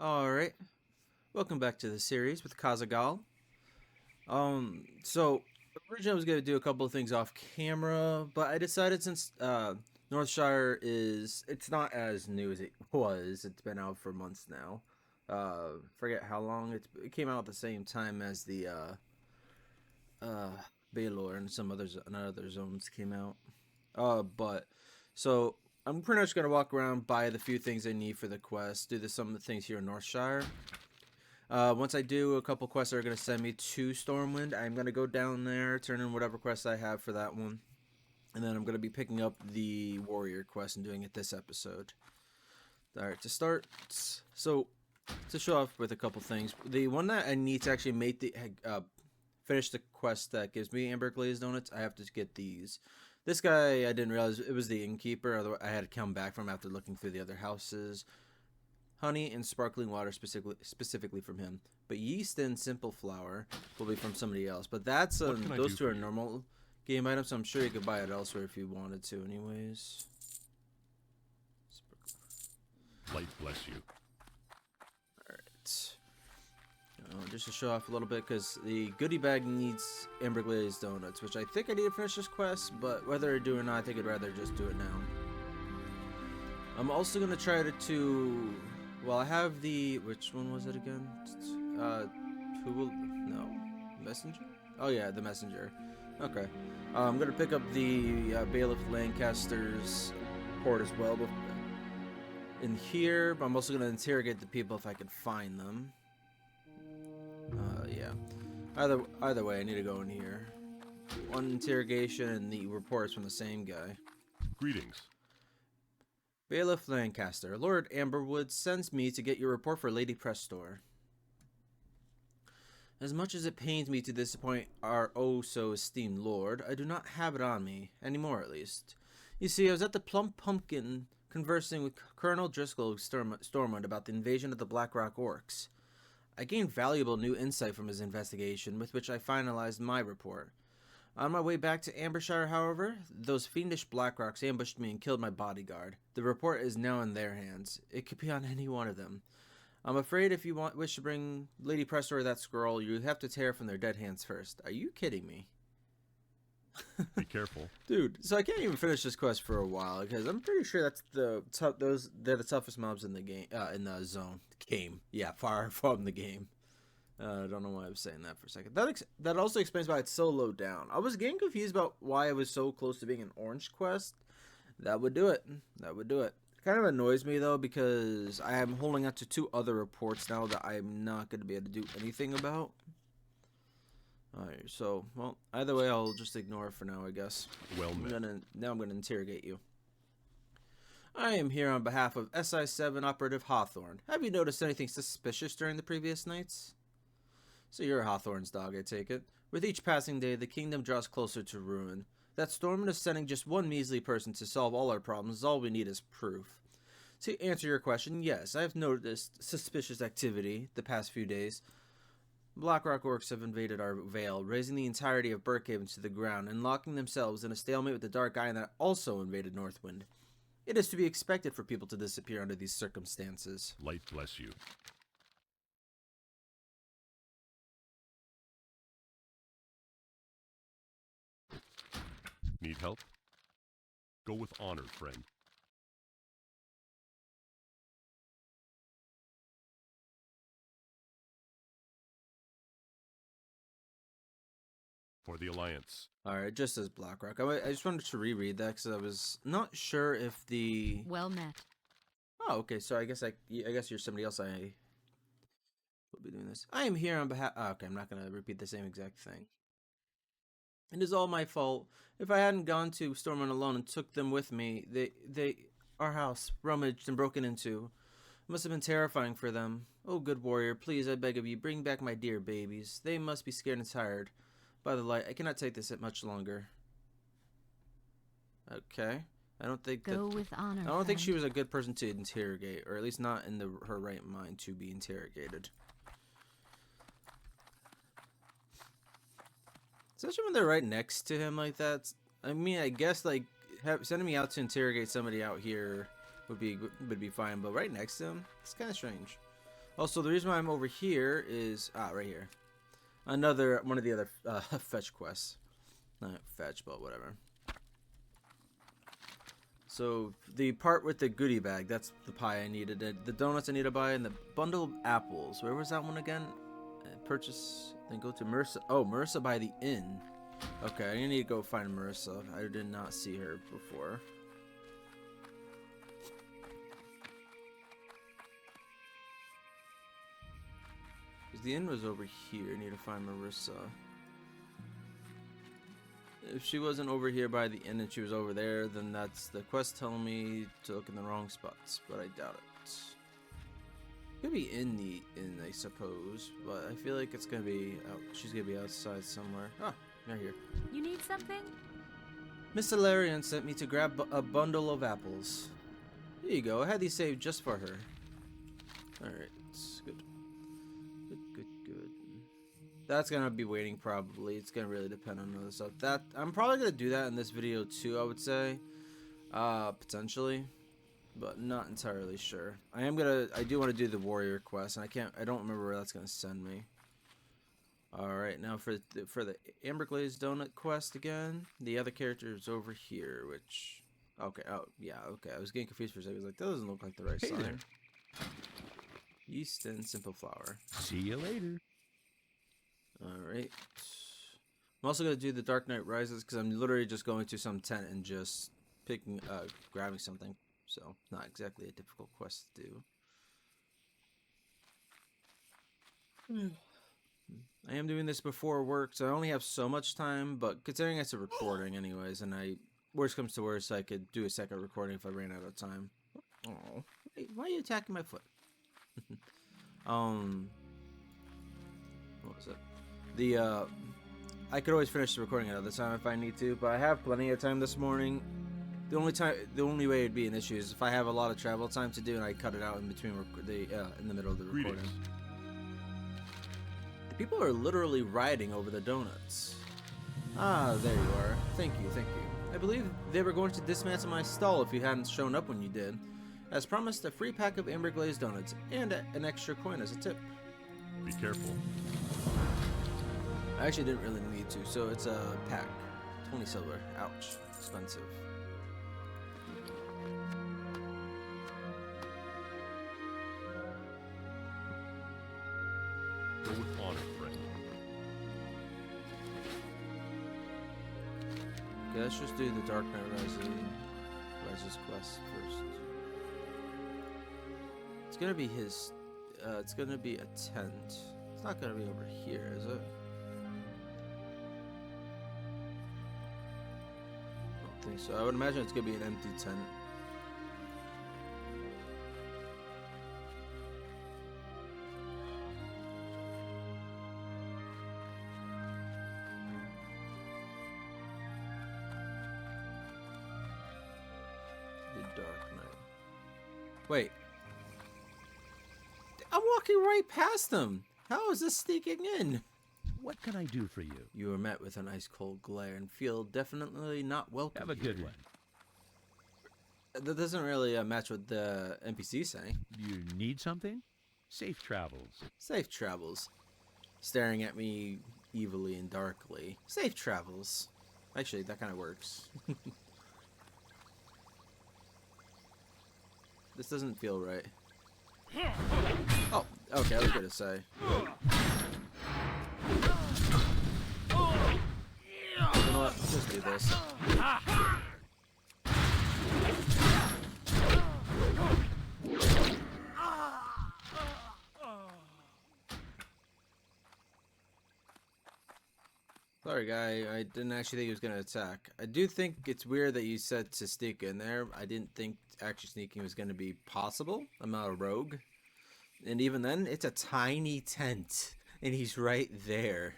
Alright, welcome back to the series with Kazaghal. So originally I was going to do a couple of things off camera, but I decided since Northshire it's not as new as it was. It's been out for months now. Forget how long it came out at the same time as the uh, Baylor and some others and other zones came out. But so I'm pretty much gonna walk around, buy the few things I need for the quest, do some of the things here in Northshire. Once I do a couple quests that are going to send me to Stormwind, I'm going to go down there, turn in whatever quests I have for that one. And then I'm going to be picking up the warrior quest and doing it this episode. Alright, to start, so to show off with a couple things, the one that I need to actually make finish the quest that gives me amber glazed donuts, I have to get these. This guy, I didn't realize it was the innkeeper, otherwise I had to come back from after looking through the other houses. Honey and sparkling water specifically from him, but yeast and simple flour will be from somebody else. But that's those two are normal game items, so I'm sure you could buy it elsewhere if you wanted to anyways. Light bless you. Alright, just to show off a little bit, because the goodie bag needs amber glazed donuts, which I think I need to finish this quest, but whether I do or not, I think I'd rather just do it now. I'm also going to try to well, I have the, which one was it again? Messenger? Oh yeah, the messenger. Okay. I'm going to pick up the Bailiff Lancaster's port as well in here, but I'm also going to interrogate the people if I can find them. Yeah. Either way, I need to go in here. One interrogation and the reports from the same guy. Greetings. Bailiff Lancaster, Lord Amberwood sends me to get your report for Lady Prestor. As much as it pains me to disappoint our oh-so-esteemed lord, I do not have it on me, anymore at least. You see, I was at the Plump Pumpkin conversing with Colonel Driscoll of Stormwind about the invasion of the Blackrock Orcs. I gained valuable new insight from his investigation, with which I finalized my report. On my way back to Ambershire, however, those fiendish Blackrocks ambushed me and killed my bodyguard. The report is now in their hands. It could be on any one of them. I'm afraid if you wish to bring Lady Prestor or that scroll, you have to tear from their dead hands first. Are you kidding me? Be careful. Dude, so I can't even finish this quest for a while, because I'm pretty sure that's they're the toughest mobs in the game, in the zone. Yeah, far from the game. I don't know why I was saying that for a second. That also explains why it's so low down. I was getting confused about why I was so close to being an orange quest. That would do it. That would do it. Kind of annoys me though, because I am holding out to two other reports now that I'm not going to be able to do anything about. Alright, so, well, either way, I'll just ignore it for now, I guess. Well met. Now I'm going to interrogate you. I am here on behalf of SI7 Operative Hawthorne. Have you noticed anything suspicious during the previous nights? So you're Hawthorne's dog, I take it. With each passing day, the kingdom draws closer to ruin. That Stormwind is sending just one measly person to solve all our problems is all we need as proof. To answer your question, yes, I have noticed suspicious activity the past few days. Blackrock Orcs have invaded our Vale, raising the entirety of Burkhaven to the ground and locking themselves in a stalemate with the Dark Eye that also invaded Northwind. It is to be expected for people to disappear under these circumstances. Light bless you. Need help? Go with honor, friend. For the Alliance. Alright, just as Blackrock. I just wanted to reread that because I was not sure if the... Well met. Oh, okay, so I guess you're somebody else I will be doing this. I am here on behalf... Oh, okay, I'm not going to repeat the same exact thing. It is all my fault. If I hadn't gone to Stormwind alone and took them with me, our house, rummaged and broken into. It must have been terrifying for them. Oh, good warrior, please, I beg of you, bring back my dear babies. They must be scared and tired. By the light, I cannot take this much longer. Okay. I don't think Go with honor. I don't think she was a good person to interrogate, or at least not in her right mind to be interrogated. Especially when they're right next to him like that. I mean, I guess like sending me out to interrogate somebody out here would be fine, but right next to him, it's kind of strange. Also, the reason why I'm over here is right here. Another one of the other fetch quests. Not fetch, but whatever. So the part with the goodie bag, that's the pie I needed. The donuts I need to buy, and the bundle of apples. Where was that one again? Purchase, then go to Marissa. Oh, Marissa by the inn. Okay, I need to go find Marissa. I did not see her before. Because the inn was over here. I need to find Marissa. If she wasn't over here by the inn and she was over there, then that's the quest telling me to look in the wrong spots, but I doubt it. Could be in the inn, I suppose, but I feel like it's gonna be out. She's gonna be outside somewhere. Ah, right here. You need something? Miss Valerian sent me to grab a bundle of apples. Here you go. I had these saved just for her. Alright, good. Good. That's gonna be waiting probably. It's gonna really depend on other stuff. That I'm probably gonna do that in this video too, I would say. Potentially. But not entirely sure. I do want to do the warrior quest, and I don't remember where that's gonna send me. Alright, now for the Amber Glazed Donut quest again. The other character is over here, which okay, oh yeah, okay. I was getting confused for a second. I was like, that doesn't look like the right sign. There. Yeast and simple flour. See you later. Alright. I'm also gonna do the Dark Knight Rises because I'm literally just going to some tent and just grabbing something. So not exactly a difficult quest to do. I am doing this before work, so I only have so much time, but considering it's a recording anyways, and worst comes to worst, I could do a second recording if I ran out of time. Oh, hey, why are you attacking my foot? What was it? I could always finish the recording another time if I need to, but I have plenty of time this morning. The only way it'd be an issue is if I have a lot of travel time to do and I cut it out in between in the middle of the recording. Greetings. The people are literally riding over the donuts. Ah, there you are. Thank you. I believe they were going to dismantle my stall if you hadn't shown up when you did. As promised, a free pack of Amber Glazed donuts and an extra coin as a tip. Be careful. I actually didn't really need to, so it's a pack. 20 silver. Ouch. Expensive. Go with honor, friend. Okay, let's just do the Dark Knight Rises quest first. It's gonna be his. It's gonna be a tent. It's not gonna be over here, is it? I don't think so. I would imagine it's gonna be an empty tent. The Dark Knight. Wait. I'm walking right past them. How is this sneaking in? What can I do for you? You are met with an ice cold glare and feel definitely not welcome. Have a good one. That doesn't really match what the NPC saying. You need something? Safe travels. Safe travels. Staring at me evilly and darkly. Safe travels. Actually, that kind of works. This doesn't feel right. Oh, okay, I was gonna say. You know what? Let's do this. Sorry, guy. I didn't actually think he was gonna attack. I do think it's weird that you said to sneak in there. I didn't think actually sneaking was gonna be possible. I'm not a rogue. And even then, it's a tiny tent. And he's right there.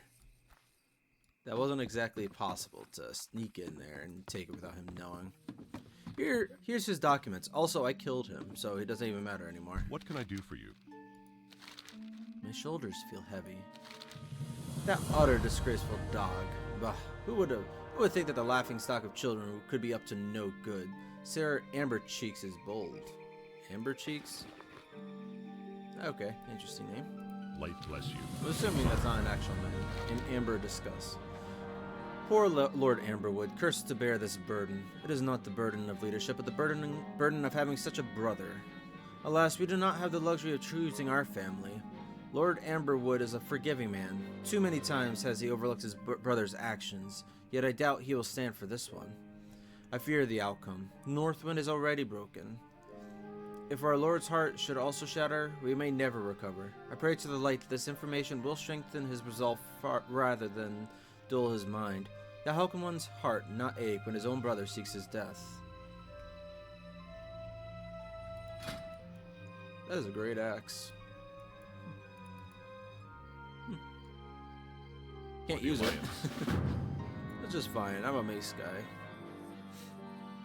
That wasn't exactly possible to sneak in there and take it without him knowing. Here's his documents. Also, I killed him, so it doesn't even matter anymore. What can I do for you? My shoulders feel heavy. That utter disgraceful dog. Bah, who would think that the laughing stock of children could be up to no good? Sarah Amber Cheeks is bold. Amber Cheeks? Okay, interesting name. Light bless you. I'm assuming that's not an actual name. In Amber Discuss. Poor Lord Amberwood, cursed to bear this burden. It is not the burden of leadership, but the burden of having such a brother. Alas, we do not have the luxury of choosing our family. Lord Amberwood is a forgiving man. Too many times has he overlooked his brother's actions, yet I doubt he will stand for this one. I fear the outcome. Northwind is already broken. If our Lord's heart should also shatter, we may never recover. I pray to the light that this information will strengthen his resolve rather than dull his mind. That how can one's heart not ache when his own brother seeks his death? That is a great axe. Can't use it. That's just fine. I'm a mace guy.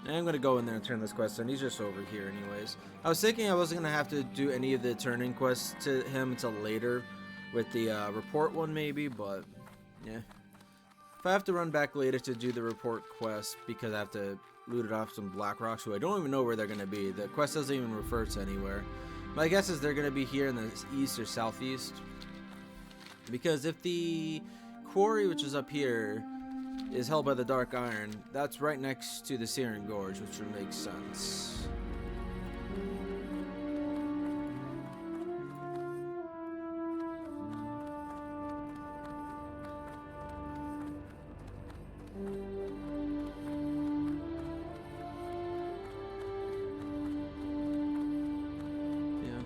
And I'm gonna go in there and turn this quest in. He's just over here anyways. I was thinking I wasn't gonna have to do any of the turning quests to him until later with the report one maybe, but yeah. If I have to run back later to do the report quest because I have to loot it off some black rocks who I don't even know where they're gonna be. The quest doesn't even refer to anywhere. My guess is they're gonna be here in the east or southeast. Because if the quarry, which is up here, is held by the Dark Iron, that's right next to the Searing Gorge, which would make sense. Yeah.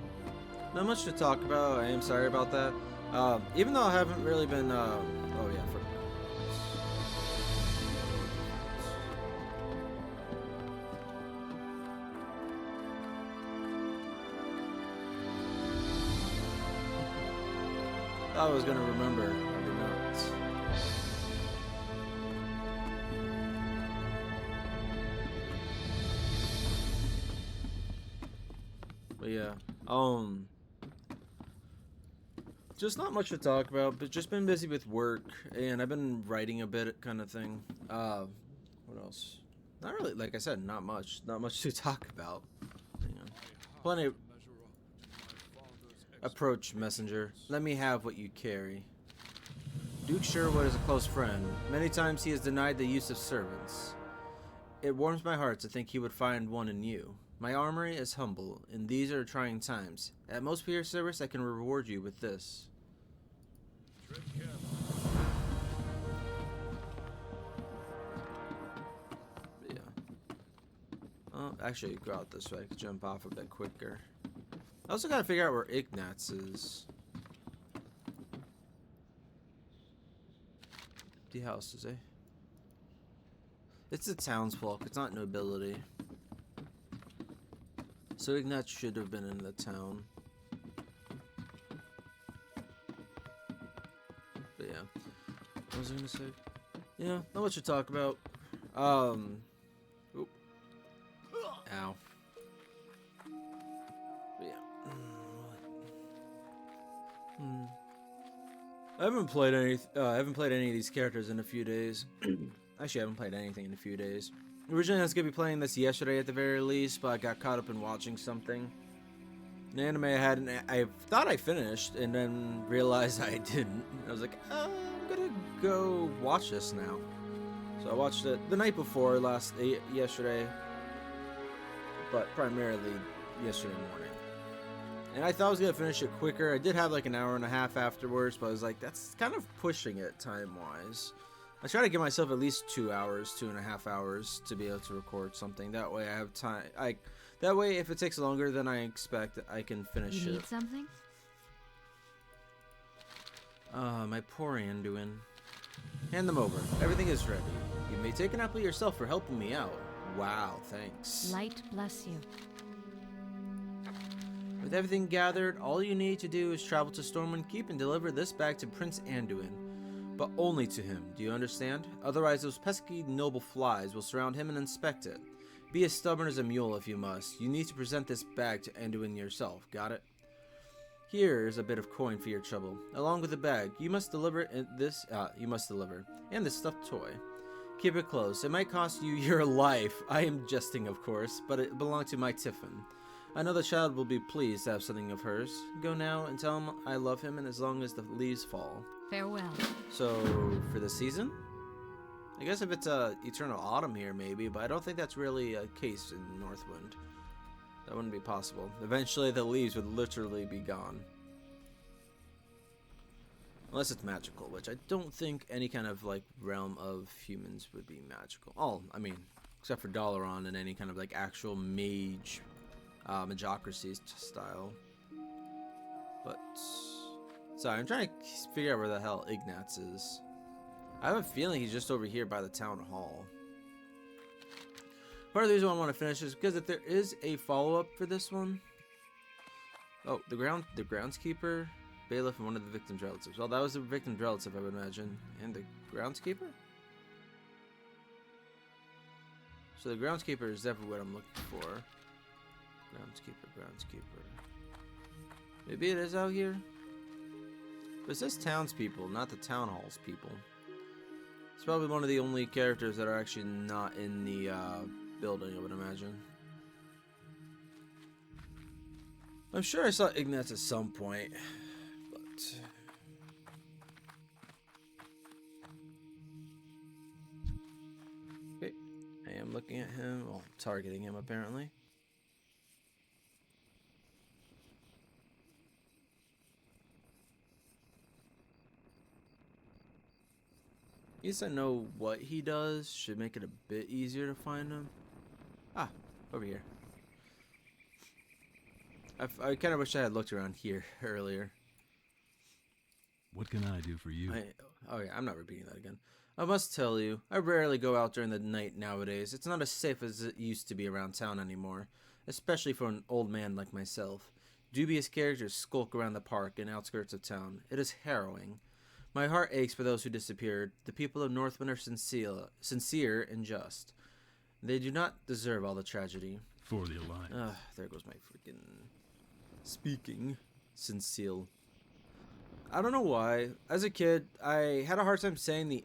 Not much to talk about. I am sorry about that. Even though I haven't really been, oh yeah, I was gonna remember. I did not. But yeah, just not much to talk about, but just been busy with work, and I've been writing a bit, kind of thing. What else? Not really, like I said, not much to talk about. Hang on. Plenty of approach, messenger. Let me have what you carry. Duke Sherwood is a close friend. Many times he has denied the use of servants. It warms my heart to think he would find one in you. My armory is humble, and these are trying times. At most for your service, I can reward you with this. But yeah. Oh, actually, go out this way. I can jump off a bit quicker. I also gotta figure out where Ignatz is. The house is a. It's a townsfolk. It's not nobility. So Ignatz should have been in the town. But yeah. What was I gonna say? Yeah, not much to talk about. Oop. Ow. But yeah. I haven't played any of these characters in a few days. Actually, I haven't played anything in a few days. Originally, I was gonna be playing this yesterday at the very least, but I got caught up in watching something. An anime I thought I finished, and then realized I didn't. I was like, I'm gonna go watch this now. So I watched it the night before yesterday, but primarily yesterday morning. And I thought I was gonna finish it quicker. I did have like an hour and a half afterwards, but I was like, that's kind of pushing it time-wise. I try to give myself at least 2 hours, 2.5 hours to be able to record something. That way I have time. That way, if it takes longer than I expect, I can finish it. You need something? My poor Anduin. Hand them over. Everything is ready. You may take an apple yourself for helping me out. Wow, thanks. Light bless you. With everything gathered, all you need to do is travel to Stormwind Keep and deliver this bag to Prince Anduin. But only to him, do you understand? Otherwise those pesky noble flies will surround him and inspect it. Be as stubborn as a mule if you must. You need to present this bag to Anduin yourself, got it? Here is a bit of coin for your trouble. Along with the bag, you must deliver and this stuffed toy. Keep it close. It might cost you your life. I am jesting, of course, but it belonged to my Tiffin. I know the child will be pleased to have something of hers. Go now and tell him I love him, and as long as the leaves fall. Farewell. So, for the season? I guess if it's eternal autumn here, maybe, but I don't think that's really a case in Northwind. That wouldn't be possible. Eventually, the leaves would literally be gone. Unless it's magical, which I don't think any kind of, like, realm of humans would be magical. Oh, I mean, except for Dalaran and any kind of, like, actual mage, magocracy style. But, sorry, I'm trying to figure out where the hell Ignatz is. I have a feeling he's just over here by the town hall. Part of the reason why I want to finish is because if there is a follow-up for this one. Oh, the groundskeeper, bailiff, and one of the victim's relatives. Well, that was the victim's relative, I would imagine. And the groundskeeper? So the groundskeeper is definitely what I'm looking for. Groundskeeper. Maybe it is out here? But it says townspeople, not the town hall's people. It's probably one of the only characters that are actually not in the building, I would imagine. I'm sure I saw Ignatz at some point, but... Okay, I am looking at him, well, targeting him apparently. At least I know what he does. Should make it a bit easier to find him. Ah, over here. I kind of wish I had looked around here earlier. What can I do for you? Oh yeah, I'm not repeating that again. I must tell you, I rarely go out during the night nowadays. It's not as safe as it used to be around town anymore, especially for an old man like myself. Dubious characters skulk around the park and outskirts of town. It is harrowing. My heart aches for those who disappeared. The people of Northwind are sincere and just. They do not deserve all the tragedy. For the Alliance. There goes my freaking speaking. Sincere. I don't know why. As a kid, I had a hard time saying the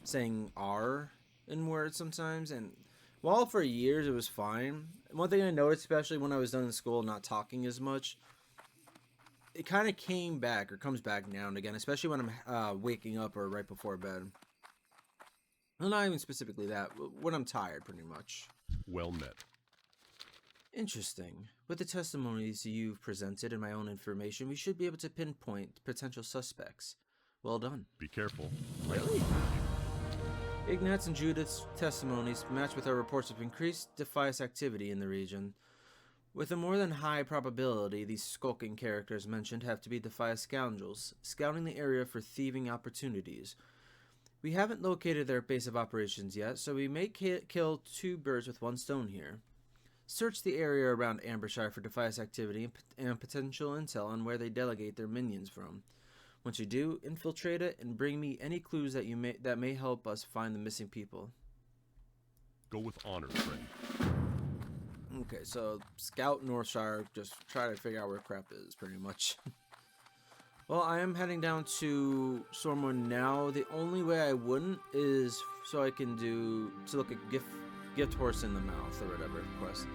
saying R in words sometimes, and while for years it was fine. One thing I noticed, especially when I was done in school, not talking as much. It kind of came back, or comes back now and again, especially when I'm waking up or right before bed. Well, not even specifically that, when I'm tired, pretty much. Well met. Interesting. With the testimonies you've presented and my own information, we should be able to pinpoint potential suspects. Well done. Be careful. Really? Ignatz and Judith's testimonies match with our reports of increased defiance activity in the region. With a more than high probability, these skulking characters mentioned have to be defiant scoundrels, scouting the area for thieving opportunities. We haven't located their base of operations yet, so we may kill two birds with one stone here. Search the area around Ambershire for defiance activity and potential intel on where they delegate their minions from. Once you do, infiltrate it and bring me any clues that may help us find the missing people. Go with honor, friend. Okay, so scout Northshire, just try to figure out where crap is, pretty much. Well, I am heading down to Stormwind now. The only way I wouldn't is so I can look at gift horse in the mouth or whatever quest.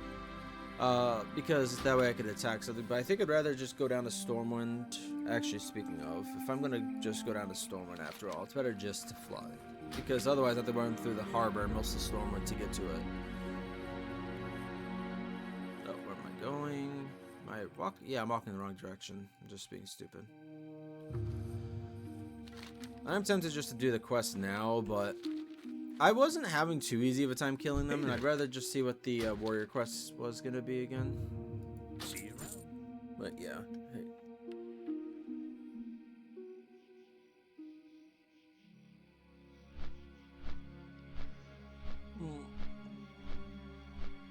Because that way I could attack something. But I think I'd rather just go down to Stormwind. Actually, speaking of, if I'm gonna just go down to Stormwind after all, it's better just to fly. Because otherwise I have to run through the harbor and most of Stormwind to get to it. Oh, where am I going? Am I walking? Yeah, I'm walking in the wrong direction. I'm just being stupid. I'm tempted just to do the quest now, but I wasn't having too easy of a time killing them, and I'd rather just see what the warrior quest was going to be again. See you around. But yeah. Hey.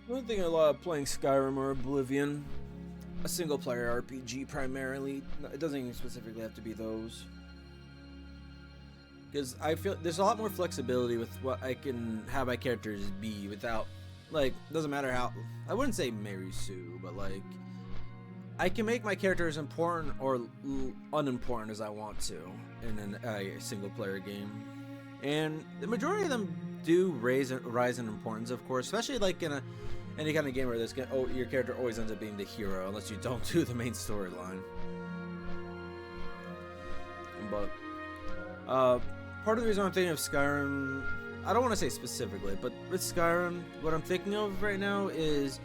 One thing I love playing Skyrim or Oblivion, a single player RPG primarily. It doesn't even specifically have to be those. Because I feel there's a lot more flexibility with what I can have my characters be without, like, doesn't matter how, I wouldn't say Mary Sue, but like, I can make my character as important or unimportant as I want to in a single player game. And the majority of them do rise in importance, of course, especially like in any kind of game where your character always ends up being the hero unless you don't do the main storyline. But part of the reason I'm thinking of Skyrim, I don't want to say specifically, but with Skyrim, what I'm thinking of right now is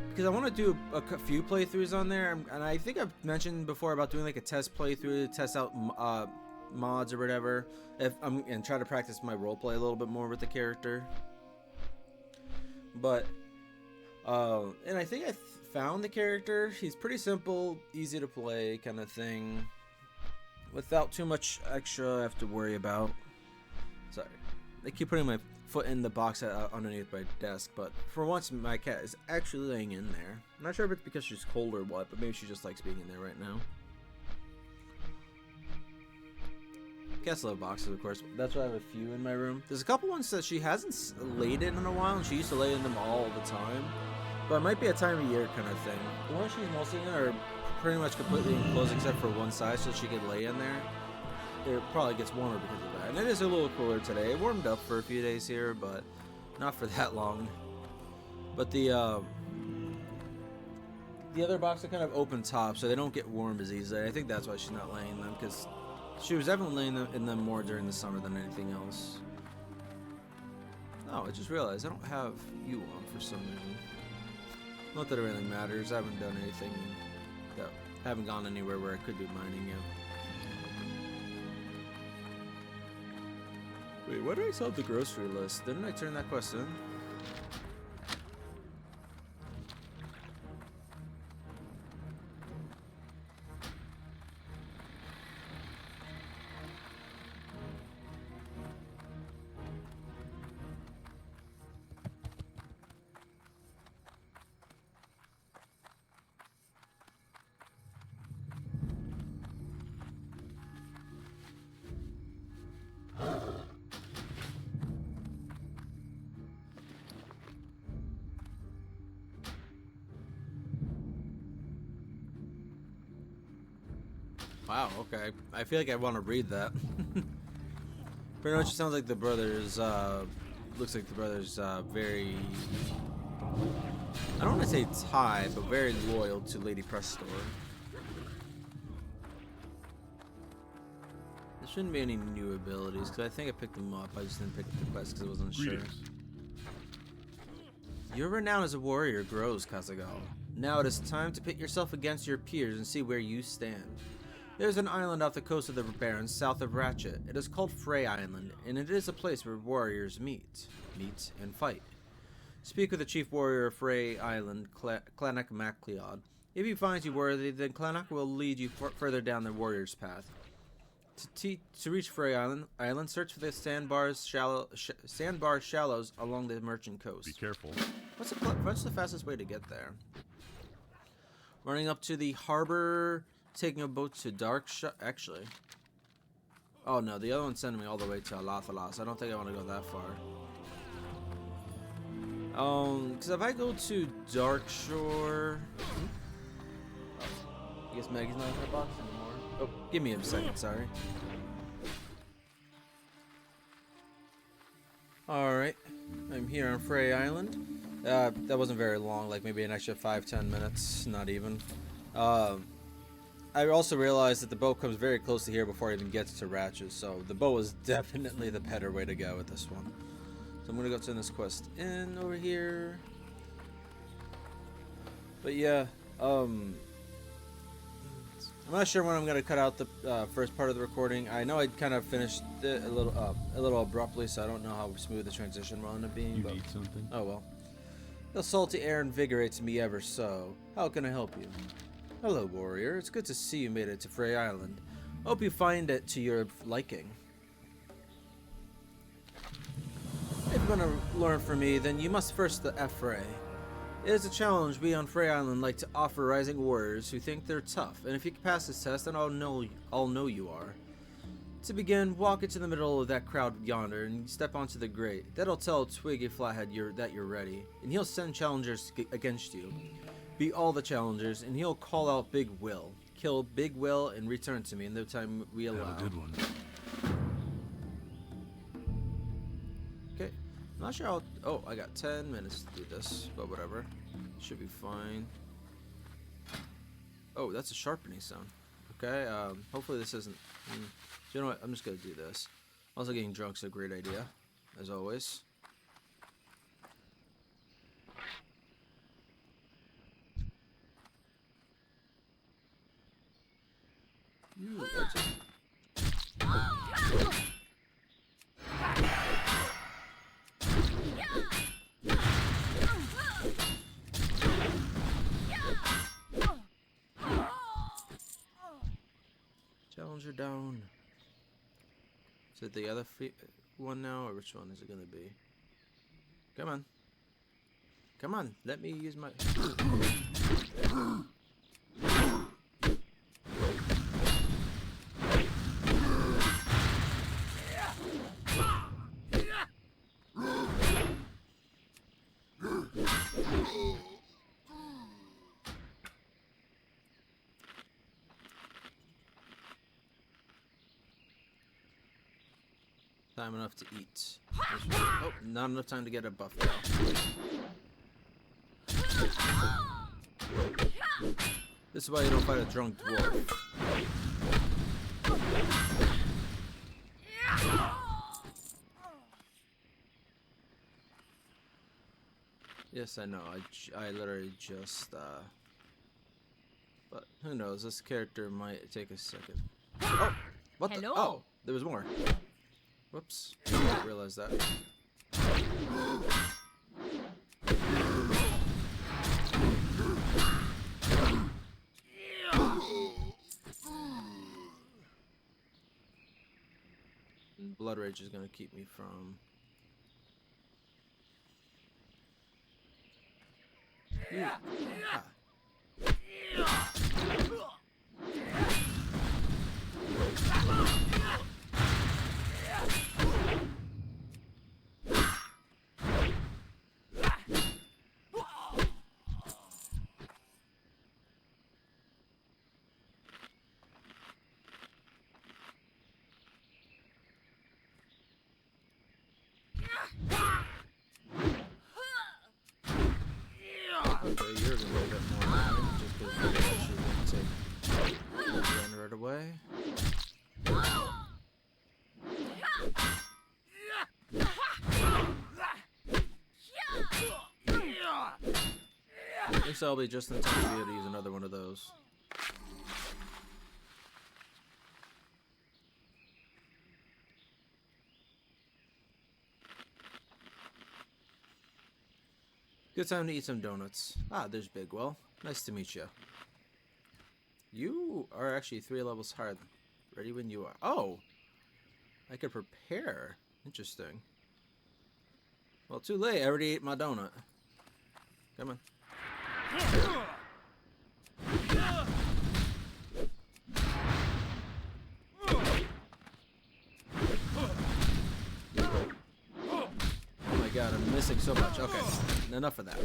because I want to do a few playthroughs on there, and I think I've mentioned before about doing like a test playthrough to test out mods or whatever, and try to practice my roleplay a little bit more with the character. But and I think I found the character. He's pretty simple, easy to play kind of thing, without too much extra I have to worry about. Sorry, I keep putting my foot in the box underneath my desk, but for once my cat is actually laying in there. I'm not sure if it's because she's cold or what, but maybe she just likes being in there right now. Cats love boxes, of course. That's why I have a few in my room. There's a couple ones that she hasn't laid in a while, and she used to lay in them all the time. But it might be a time of year kind of thing. The ones she's mostly in are pretty much completely enclosed except for one side, so she could lay in there. It probably gets warmer because of that. And it is a little cooler today. It warmed up for a few days here, but not for that long. But the other box are kind of open top, so they don't get warm as easily. I think that's why she's not laying in them, because she was definitely laying in them more during the summer than anything else. Oh, I just realized I don't have you on for some reason. Not that it really matters. I haven't done anything. I haven't gone anywhere where I could do mining yet. Wait, why did I solve the grocery list? Didn't I turn that quest in? Wow, okay. I feel like I want to read that. Pretty much it sounds like the brothers, looks like the brothers, very, I don't want to say tied, but very loyal to Lady Prestor. There shouldn't be any new abilities, because I think I picked them up. I just didn't pick up the quest because I wasn't sure. Your renown as a warrior grows, Kazaghal. Now it is time to pit yourself against your peers and see where you stand. There's an island off the coast of the Barrens south of Ratchet. It is called Affray Island, and it is a place where warriors meet and fight. Speak with the chief warrior of Affray Island, Clanak MacLeod. If he finds you worthy, then Clanak will lead you further down the warrior's path. To reach Affray Island, search for the sandbar shallows along the merchant coast. Be careful. What's the fastest way to get there? Running up to the harbor, taking a boat to actually. Oh no, the other one's sending me all the way to Alathalas. I don't think I want to go that far. Because if I go to Darkshore, I guess Maggie's not in her box anymore. Oh, give me a second, sorry. Alright, I'm here on Affray Island. That wasn't very long, like maybe an extra 5-10 minutes, not even. I also realized that the boat comes very close to here before it even gets to Ratchet, so the boat is definitely the better way to go with this one. So I'm gonna go send this quest in over here. But yeah, I'm not sure when I'm gonna cut out the first part of the recording. I know I kind of finished it a little abruptly, so I don't know how smooth the transition will end up being. You but need something? oh well. The salty air invigorates me ever so. How can I help you? Hello, warrior. It's good to see you made it to Affray Island. Hope you find it to your liking. If you're gonna learn from me, then you must first the Affray. It is a challenge we on Affray Island like to offer rising warriors who think they're tough, and if you can pass this test, then I'll know you are. To begin, walk into the middle of that crowd yonder and step onto the grate. That'll tell Twiggy Flathead that you're ready, and he'll send challengers against you. Beat all the challengers, and he'll call out Big Will. Kill Big Will and return to me in the time we allow. Have a good one. Okay. Not sure how. Oh, I got 10 minutes to do this, but whatever. Should be fine. Oh, that's a sharpening sound. Okay, hopefully this isn't. You know what? I'm just gonna do this. Also, getting drunk's a great idea, as always. You, that's it. Challenger down. Is it the other one now, or which one is it gonna be? Come on. Come on, let me use my... Time enough to eat. Oh, not enough time to get a buff though. This is why you don't fight a drunk dwarf. Yes, I know. I literally just but who knows? This character might take a second. Oh, what the? Oh, there was more. Whoops, I didn't realize that. Blood Rage is gonna keep me from... Ah. Okay, you're gonna get a bit more damage just because you're actually gonna take run right away. At least I'll be just in time to be able to use another one of those. Good time to eat some donuts. Ah, there's Bigwell. Nice to meet you. You are actually 3 levels higher. Ready when you are. Oh! I could prepare. Interesting. Well, too late. I already ate my donut. Come on. Oh my god, I'm missing so much. Okay, enough of that.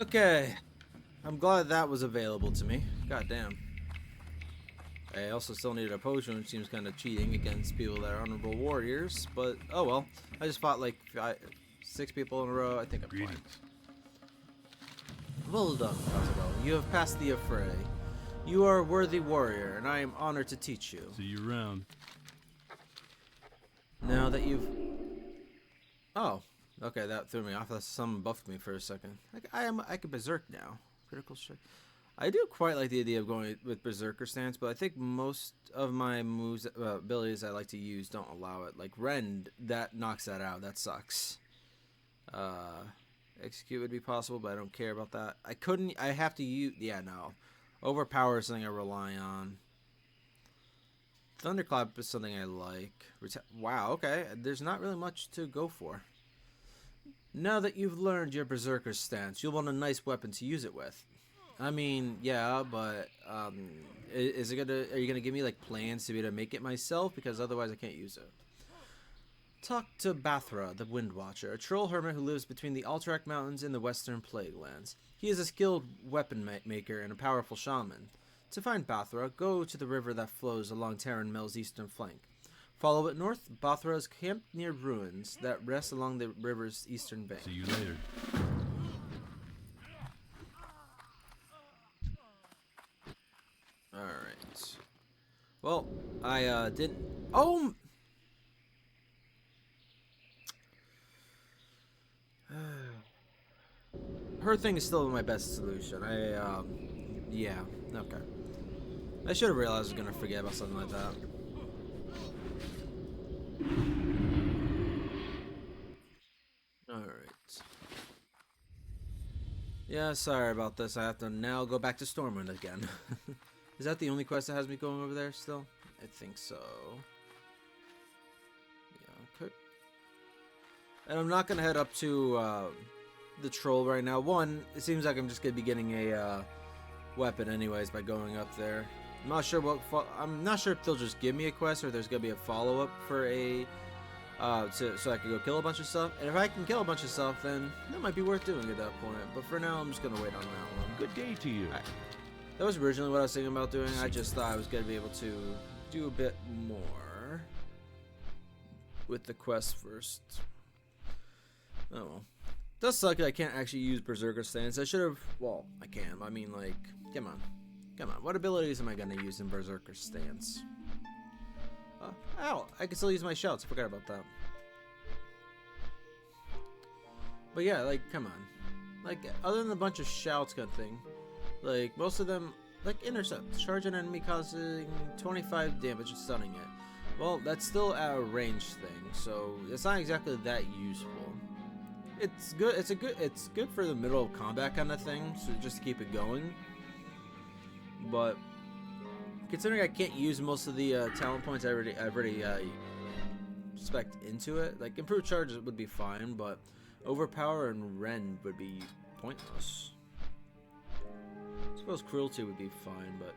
Okay, I'm glad that was available to me. God damn. I also still needed a potion, which seems kind of cheating against people that are honorable warriors, but oh well. I just fought like 6 people in a row. I think I'm fine. Well done, Kazaghal. You have passed the Affray. You are a worthy warrior, and I am honored to teach you. See you around. Now that you've... Oh, okay, that threw me off. Someone buffed me for a second. I can berserk now. Critical strike. I do quite like the idea of going with Berserker stance, but I think most of my moves, abilities I like to use don't allow it. Like Rend, that knocks that out. That sucks. Execute would be possible, but I don't care about that. I have to use... Yeah, no. Overpower is something I rely on. Thunderclap is something I like. Wow, okay. There's not really much to go for. Now that you've learned your Berserker stance, you'll want a nice weapon to use it with. I mean, yeah, but are you gonna give me like plans to be able to make it myself? Because otherwise I can't use it. Talk to Bathra, the Wind Watcher, a troll hermit who lives between the Alterac Mountains and the Western Plague Lands. He is a skilled weapon maker and a powerful shaman. To find Bathra, go to the river that flows along Terran Mill's eastern flank. Follow it north. Bathra is camped near ruins that rest along the river's eastern bank. See you later. Alright. Well, I didn't... Oh! Her thing is still my best solution. Yeah, okay. I should have realized I was gonna forget about something like that. Alright. Yeah, sorry about this. I have to now go back to Stormwind again. Is that the only quest that has me going over there still? I think so. Yeah, okay. And I'm not gonna head up to the troll right now. One, it seems like I'm just gonna be getting a weapon anyways by going up there. I'm not sure what. I'm not sure if they'll just give me a quest or there's gonna be a follow-up for a so I can go kill a bunch of stuff. And if I can kill a bunch of stuff, then that might be worth doing at that point. But for now, I'm just gonna wait on that one. Good day to you. That was originally what I was thinking about doing. I just thought I was gonna be able to do a bit more with the quest first. Oh well. Does suck that I can't actually use Berserker Stance. I should have. Well, I can. I mean, like, come on. Come on. What abilities am I going to use in Berserker Stance? Ow! I can still use my shouts. I forgot about that. But yeah, like, come on. Like, other than a bunch of shouts kind of thing, like, most of them, like, intercept. Charge an enemy causing 25 damage and stunning it. Well, that's still a range thing, so it's not exactly that useful. It's good. It's good for the middle of combat kind of thing. So just to keep it going. But considering I can't use most of the talent points I've already spec'd into it, like improved charges would be fine, but overpower and rend would be pointless. I suppose cruelty would be fine, but.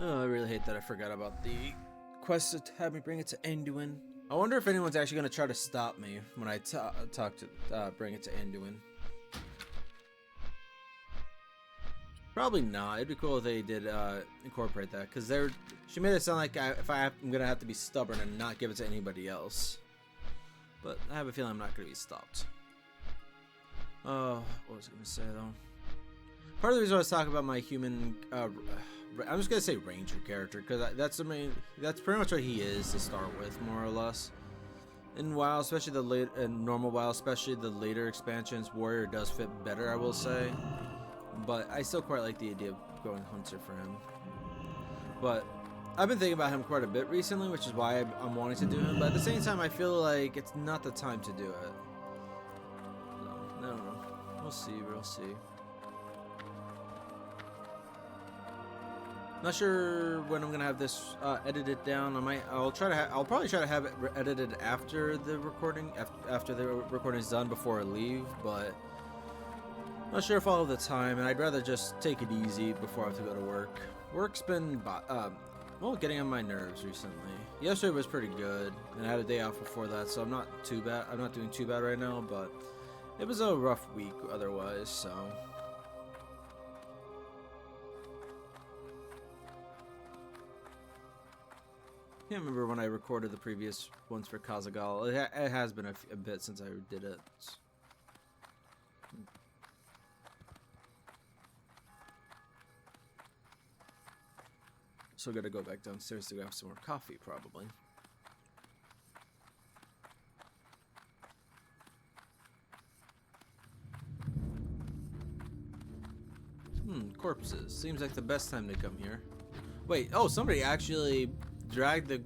Oh, I really hate that I forgot about the quest to have me bring it to Anduin. I wonder if anyone's actually going to try to stop me when I talk to bring it to Anduin. Probably not. It'd be cool if they did incorporate that, because she made it sound like I'm going to have to be stubborn and not give it to anybody else. But I have a feeling I'm not going to be stopped. Oh, what was I going to say though? Part of the reason I was talking about my human, I'm just gonna say ranger character because that's pretty much what he is to start with, more or less. In WoW, especially in normal WoW, especially the later expansions, warrior does fit better, I will say. But I still quite like the idea of going hunter for him. But I've been thinking about him quite a bit recently, which is why I'm wanting to do him. But at the same time, I feel like it's not the time to do it. No, I don't know. We'll see. We'll see. Not sure when I'm gonna have this edited down. I'll probably try to have it edited after the recording, after the recording is done, before I leave. But not sure if I'll have the time, and I'd rather just take it easy before I have to go to work. Work's been well, getting on my nerves recently. Yesterday was pretty good, and I had a day off before that, so I'm not too bad. I'm not doing too bad right now, but it was a rough week otherwise. So. I can't remember when I recorded the previous ones for Kazaghal. It has been a bit since I did it. So I gotta go back downstairs to grab some more coffee, probably. Corpses. Seems like the best time to come here. Wait, oh, somebody actually dragged the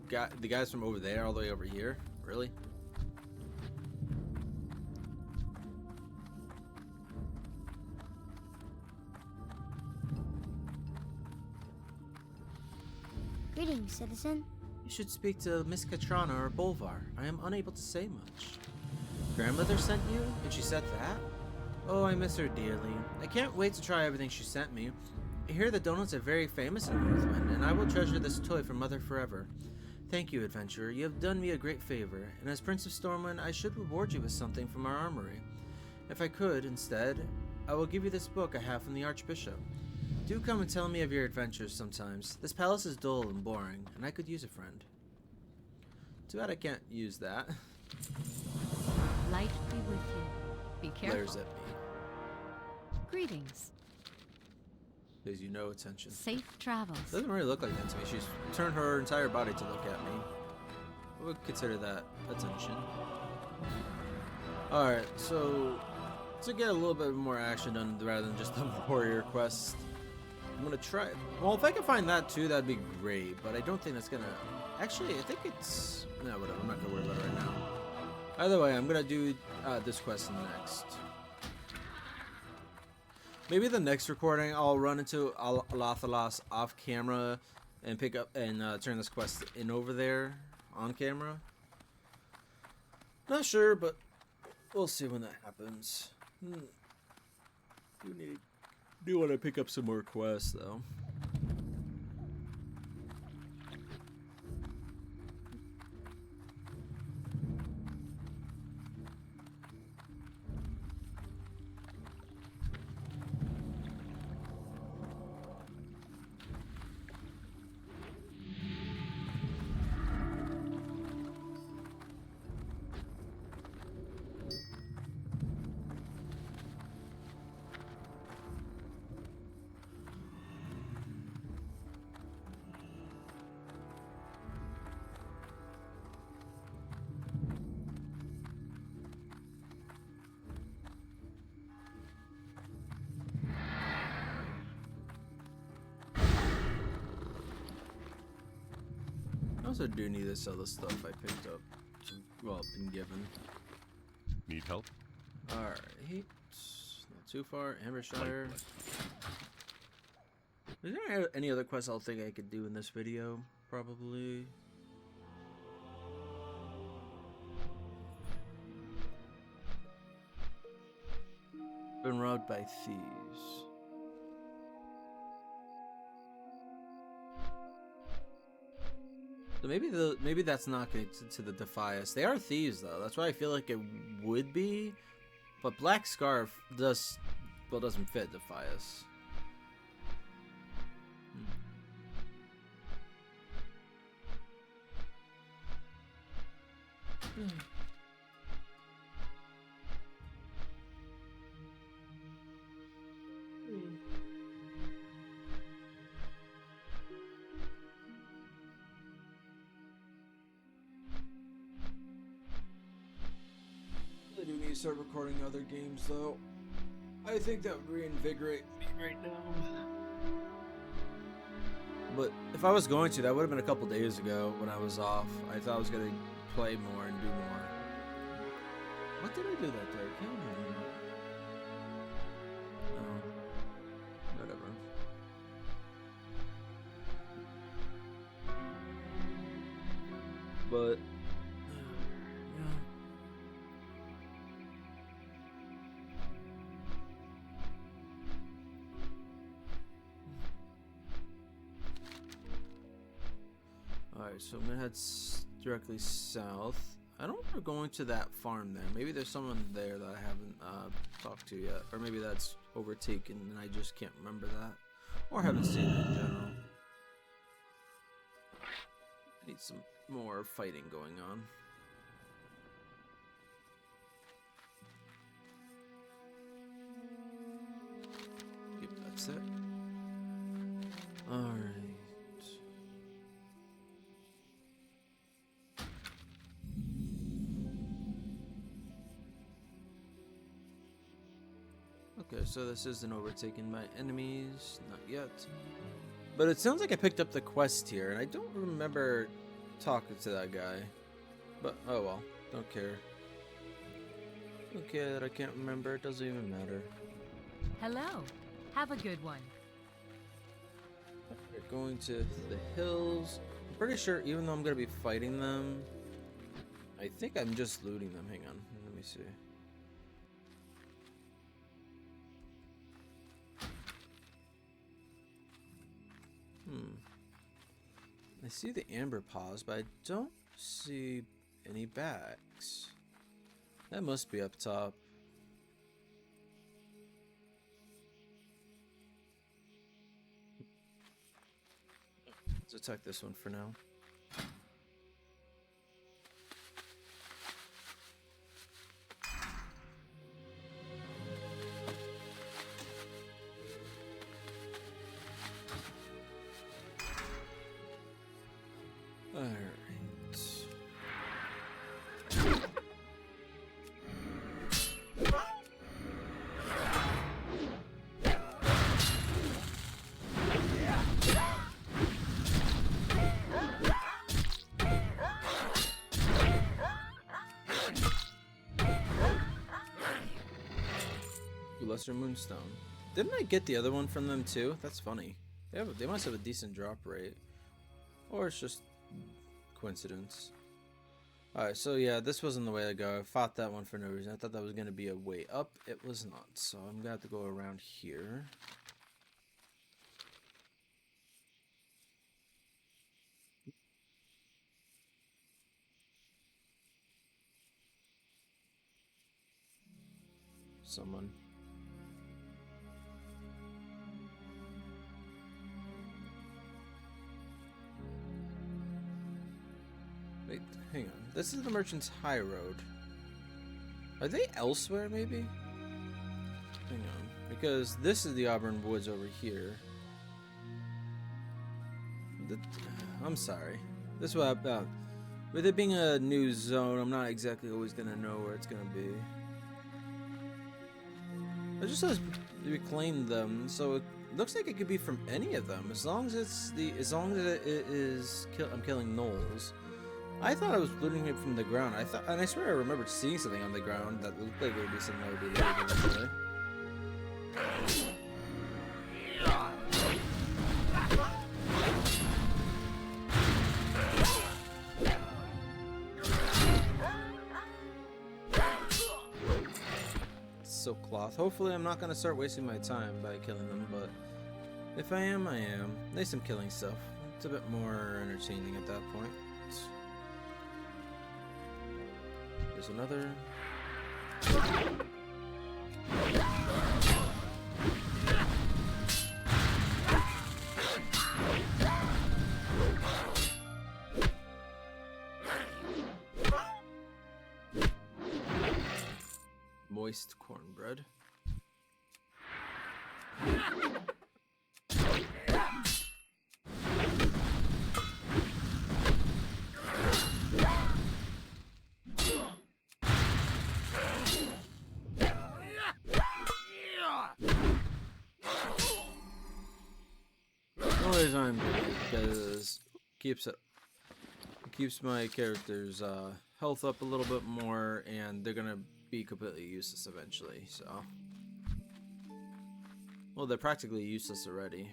guys from over there all the way over here? Really? Greetings, citizen. You should speak to Miss Katrana or Bolvar. I am unable to say much. Grandmother sent you? And she said that? Oh, I miss her dearly. I can't wait to try everything she sent me. hear the donuts are very famous in Northwind, and I will treasure this toy for Mother forever. Thank you, adventurer. You have done me a great favor, and as Prince of Stormwind, I should reward you with something from our armory. If I could, instead, I will give you this book I have from the Archbishop. Do come and tell me of your adventures sometimes. This palace is dull and boring, and I could use a friend. Too bad I can't use that. Light be with you. Be careful. Glares at me. Greetings. Pays you no attention. Safe travels. Doesn't really look like that to me. She's turned her entire body to look at me. I would consider that attention. Alright, so to get a little bit more action done rather than just the warrior quest, I'm gonna try. Well, if I can find that too, that'd be great. But I don't think that's gonna. Actually, I think it's. No, whatever. I'm not gonna worry about it right now. Either way, I'm gonna do this quest next. Maybe the next recording, I'll run into Alathalas off camera and pick up and turn this quest in over there on camera. Not sure, but we'll see when that happens. Do want to pick up some more quests though. I also do need to sell the stuff I picked up. Well, been given. Need help? Alright. Not too far. Ambershire. Is there any other quests I'll think I could do in this video? Probably. Been robbed by thieves. So maybe that's not connected to the Defias. They are thieves though. That's why I feel like it would be. But Black Scarf doesn't fit Defias. I do need to start recording other games though. I think that would reinvigorate me right now. But if I was going to, that would have been a couple days ago when I was off. I thought I was going to play more and do more. What did I do that day? I can't remember. Oh, whatever. But alright, so I'm gonna head directly south. I don't remember going to that farm there. Maybe there's someone there that I haven't talked to yet. Or maybe that's overtaken and I just can't remember that. Or haven't seen it in general. I need some more fighting going on. Yep, that's it. Alright. Okay, so this isn't overtaken by enemies, not yet. But it sounds like I picked up the quest here, and I don't remember talking to that guy. But, oh well, don't care. Don't care that I can't remember, it doesn't even matter. Hello. Have a good one. We're going to the hills. I'm pretty sure, even though I'm going to be fighting them, I think I'm just looting them. Hang on, let me see. I see the amber paws, but I don't see any bags. That must be up top. Let's attack this one for now. Lesser Moonstone. Didn't I get the other one from them too? That's funny. They must have a decent drop rate. Or it's just coincidence. Alright, so yeah, this wasn't the way to go. I fought that one for no reason. I thought that was going to be a way up. It was not. So I'm going to have to go around here. Someone. Wait, hang on. This is the Merchant's High Road. Are they elsewhere, maybe? Hang on. Because this is the Auburn Woods over here. I'm sorry. This is what about. With it being a new zone, I'm not exactly always going to know where it's going to be. It just says reclaim them, so it looks like it could be from any of them, as long as it is I'm killing gnolls. I thought I was looting it from the ground. And I swear I remembered seeing something on the ground that looked like it would be something that would be looted eventually. Silk cloth. Hopefully I'm not going to start wasting my time by killing them, but if I am, I am. At least I'm killing stuff. It's a bit more entertaining at that point. There's another. Moist cornbread. The only reason I'm doing it because it keeps my character's health up a little bit more, and they're gonna be completely useless eventually, so. Well, they're practically useless already.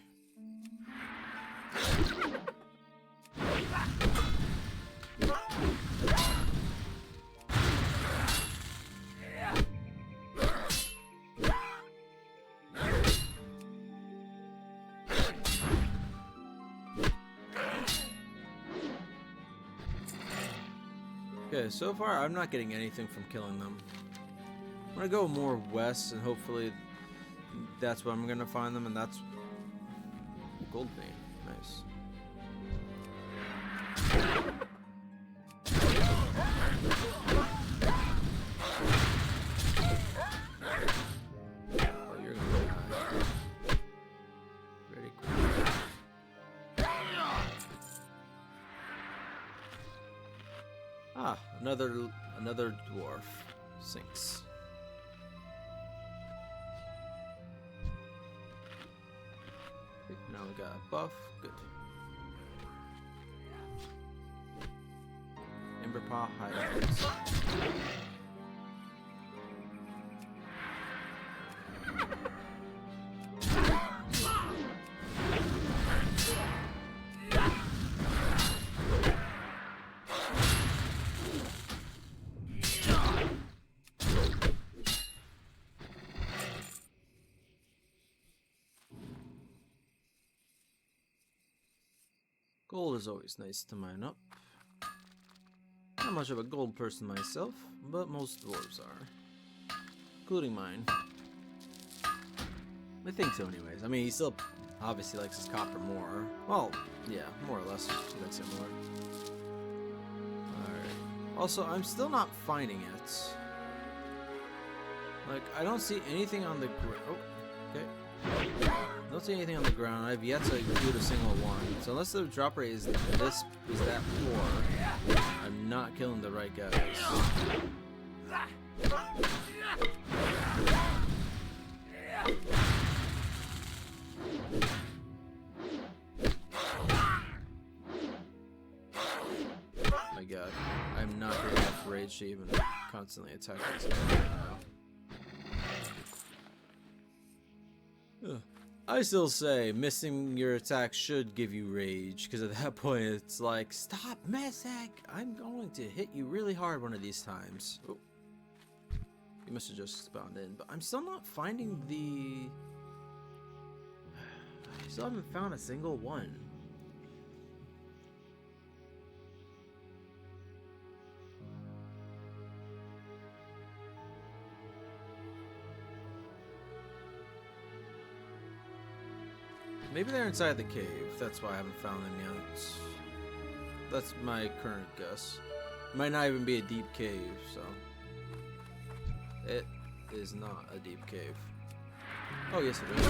Okay, so far I'm not getting anything from killing them. I'm gonna go more west, and hopefully that's where I'm gonna find them, and that's gold vein. Nice. Oh, you're gonna die. Ready? Ah, another dwarf sinks. Now we got a buff. Good. Emberpaw highlights. Gold is always nice to mine up. Not much of a gold person myself, but most dwarves are. Including mine. I think so anyways. I mean, he still obviously likes his copper more. Well, yeah, more or less. He likes it more. Alright. Also, I'm still not finding it. Like, I don't see anything on the ground. Oh, okay. I don't see anything on the ground. I've yet to include a single one. So unless the drop rate is that poor, I'm not killing the right guys. My god. I'm not getting enough rage to even constantly attack this guy right now. Ugh. I still say missing your attack should give you rage, because at that point it's like, stop messing! I'm going to hit you really hard one of these times. Oh. You must have just spawned in, but I'm still not finding the... I still haven't found a single one. Maybe they're inside the cave. That's why I haven't found them yet. That's my current guess. Might not even be a deep cave, so. It is not a deep cave. Oh, yes it is.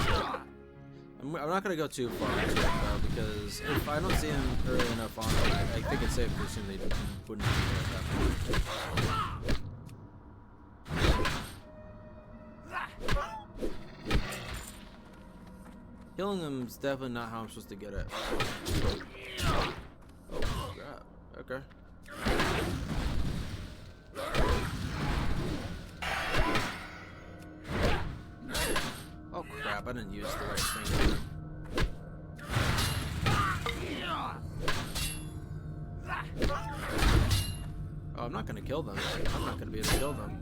I'm not going to go too far into it, though, because if I don't see them early enough on it, I think it's safe to assume they wouldn't be there at that point. Killing them is definitely not how I'm supposed to get it. Oh, crap. Okay. Oh, crap. I didn't use the right thing. Oh, I'm not going to kill them. I'm not going to be able to kill them.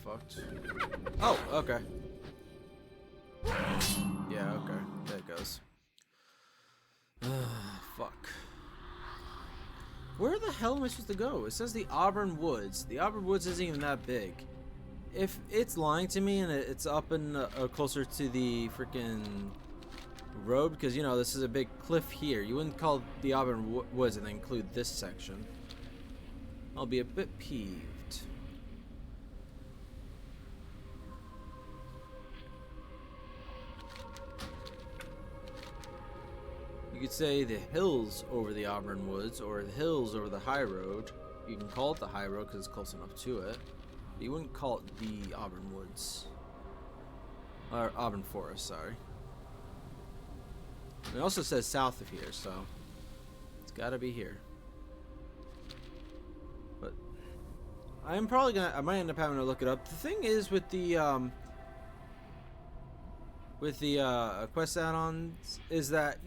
Fucked. Oh, okay. Yeah, okay. There it goes. Fuck. Where the hell am I supposed to go? It says the Auburn Woods. The Auburn Woods isn't even that big. If it's lying to me and it's up in closer to the freaking road, because, you know, this is a big cliff here. You wouldn't call the Auburn Woods and include this section. I'll be a bit peeved. You could say the hills over the Auburn Woods or the hills over the high road. You can call it the high road because it's close enough to it. But you wouldn't call it the Auburn Woods. Or Auburn Forest, sorry. It also says south of here, so it's gotta be here. But I might end up having to look it up. The thing is with the quest add-ons is that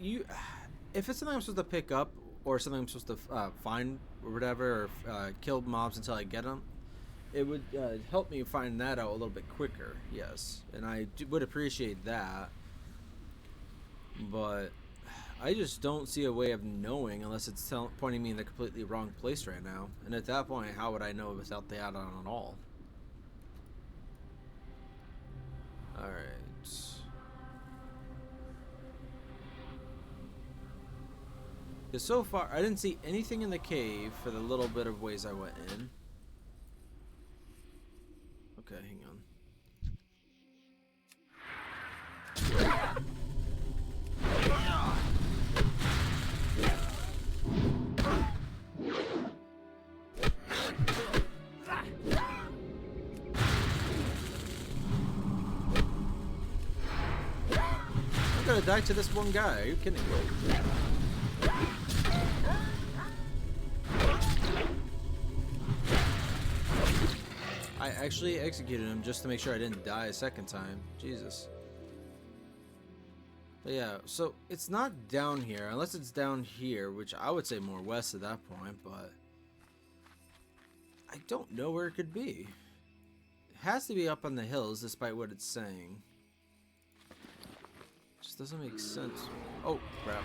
if it's something I'm supposed to pick up or something I'm supposed to find or whatever, or kill mobs until I get them, it would help me find that out a little bit quicker. Yes, and I would appreciate that, but I just don't see a way of knowing unless it's pointing me in the completely wrong place right now. And at that point, how would I know without the add-on at all? Alright. Because so far, I didn't see anything in the cave for the little bit of ways I went in. Okay, hang on. I'm gonna die to this one guy. Are you kidding me? I actually executed him just to make sure I didn't die a second time. Jesus. But yeah, so it's not down here, unless it's down here, which I would say more west at that point, but I don't know where it could be. has to be up on the hills, despite what it's saying. Just doesn't make sense. Oh, crap.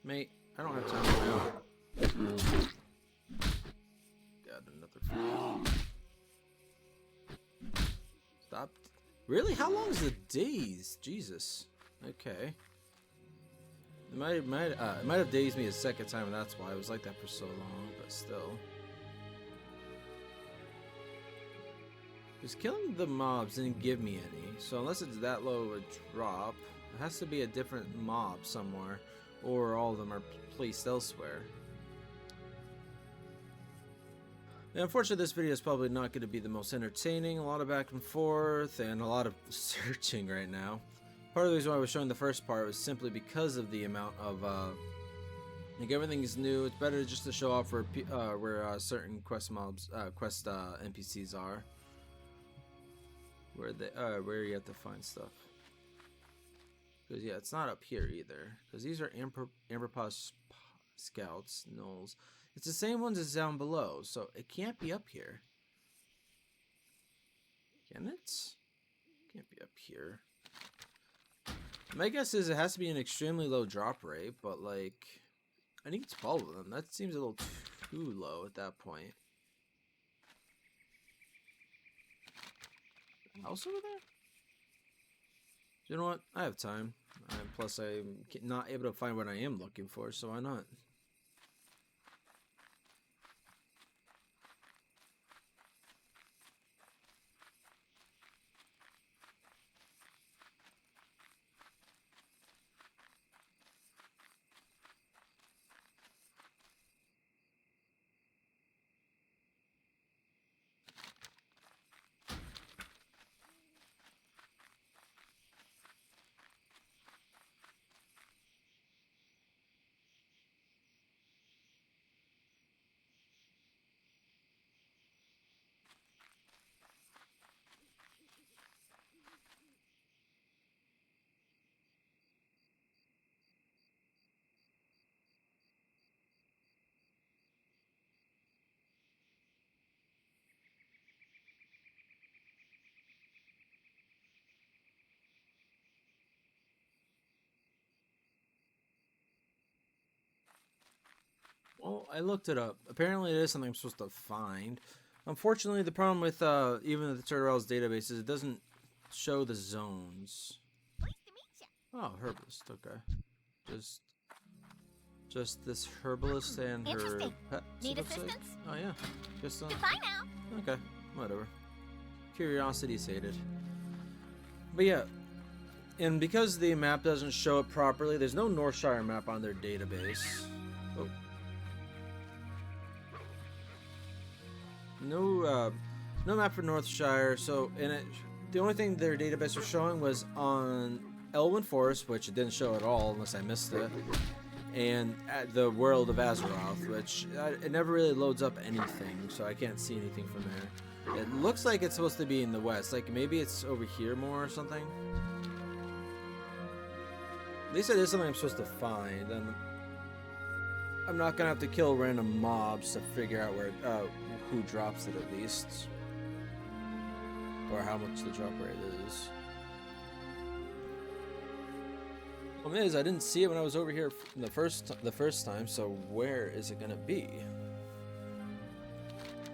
Mate, I don't have time right now. Got another food. Stop. Really? How long is the days? Jesus. Okay. It might have dazed me a second time, and that's why it was like that for so long, but still. Because killing the mobs didn't give me any, so unless it's that low of a drop, it has to be a different mob somewhere, or all of them are placed elsewhere. And unfortunately, this video is probably not going to be the most entertaining. A lot of back and forth, and a lot of searching right now. Part of the reason why I was showing the first part was simply because of the amount of, like, everything is new. It's better just to show off where certain quest mobs, NPCs are. Where you have to find stuff. Because, yeah, it's not up here either. Because these are Amberpaw Scouts, Gnolls. It's the same ones as down below, so it can't be up here. Can it? Can't be up here. My guess is it has to be an extremely low drop rate, but like, I need 12 of them. That seems a little too low at that point. House over there? You know what? I have time. And plus, I'm not able to find what I am looking for, so why not? Well, I looked it up. Apparently it is something I'm supposed to find. Unfortunately, the problem with even the Turtles database is it doesn't show the zones. Oh, herbalist. Okay. Just this herbalist and her Interesting. pet. Need sort of side? assistance? Oh yeah. Just Goodbye now. okay. Whatever. Curiosity sated. But yeah. And because the map doesn't show it properly, there's no Northshire map on their database. Oh. No map for Northshire, so the only thing their database was showing was on Elwyn Forest, which it didn't show at all unless I missed it, and at the world of Azeroth, which it never really loads up anything, so I can't see anything from there. It looks like it's supposed to be in the west, like maybe it's over here more or something. At least it is something I'm supposed to find, and I'm not gonna have to kill random mobs to figure out where who drops it at least, or how much the drop rate is. Problem is, I didn't see it when I was over here the first time. So where is it gonna be?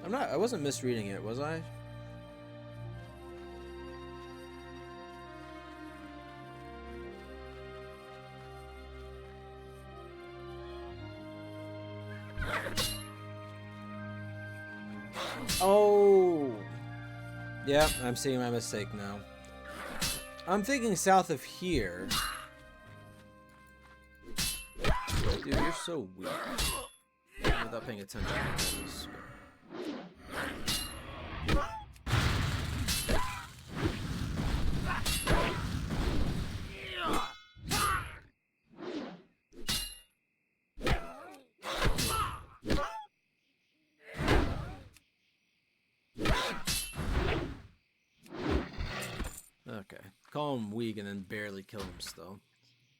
I wasn't misreading it, was I? Oh, yeah, I'm seeing my mistake now. I'm thinking south of here. Dude, you're so weak. Without paying attention to this. Okay, call him weak and then barely kill him still.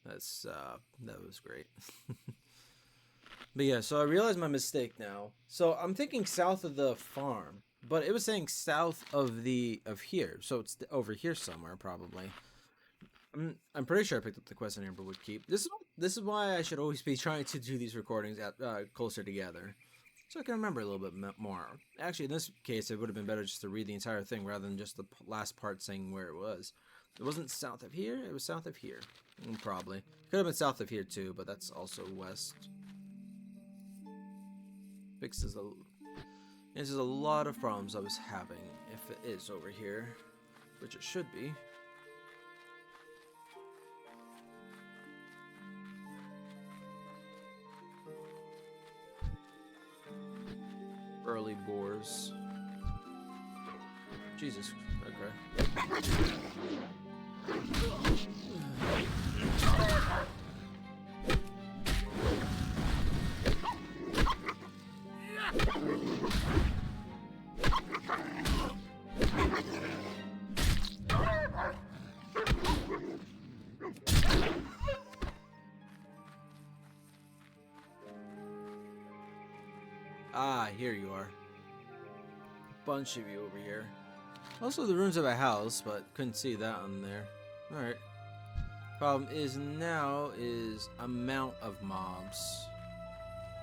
That was great. But yeah, so I realized my mistake now. So I'm thinking south of the farm. but it was saying south of here, so it's over here somewhere probably. I'm pretty sure I picked up the quest in Amberwood Keep. This is why I should always be trying to do these recordings at closer together, so I can remember a little bit more. Actually, in this case, it would have been better just to read the entire thing rather than just the last part saying where it was. It wasn't south of here. It was south of here. Probably could have been south of here too, but that's also west. Fixes answers a lot of problems I was having if it is over here, which it should be. Early boars. Jesus. Okay. Ah, here you are. Bunch of you over here. Also the ruins of a house, but couldn't see that on there. Alright. Problem is now is amount of mobs.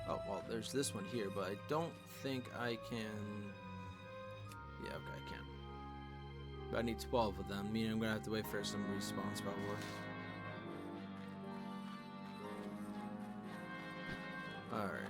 Oh, well, there's this one here, but I don't think I can... Yeah, okay, I can. But I need 12 of them, meaning I'm gonna have to wait for some respawns probably. Alright.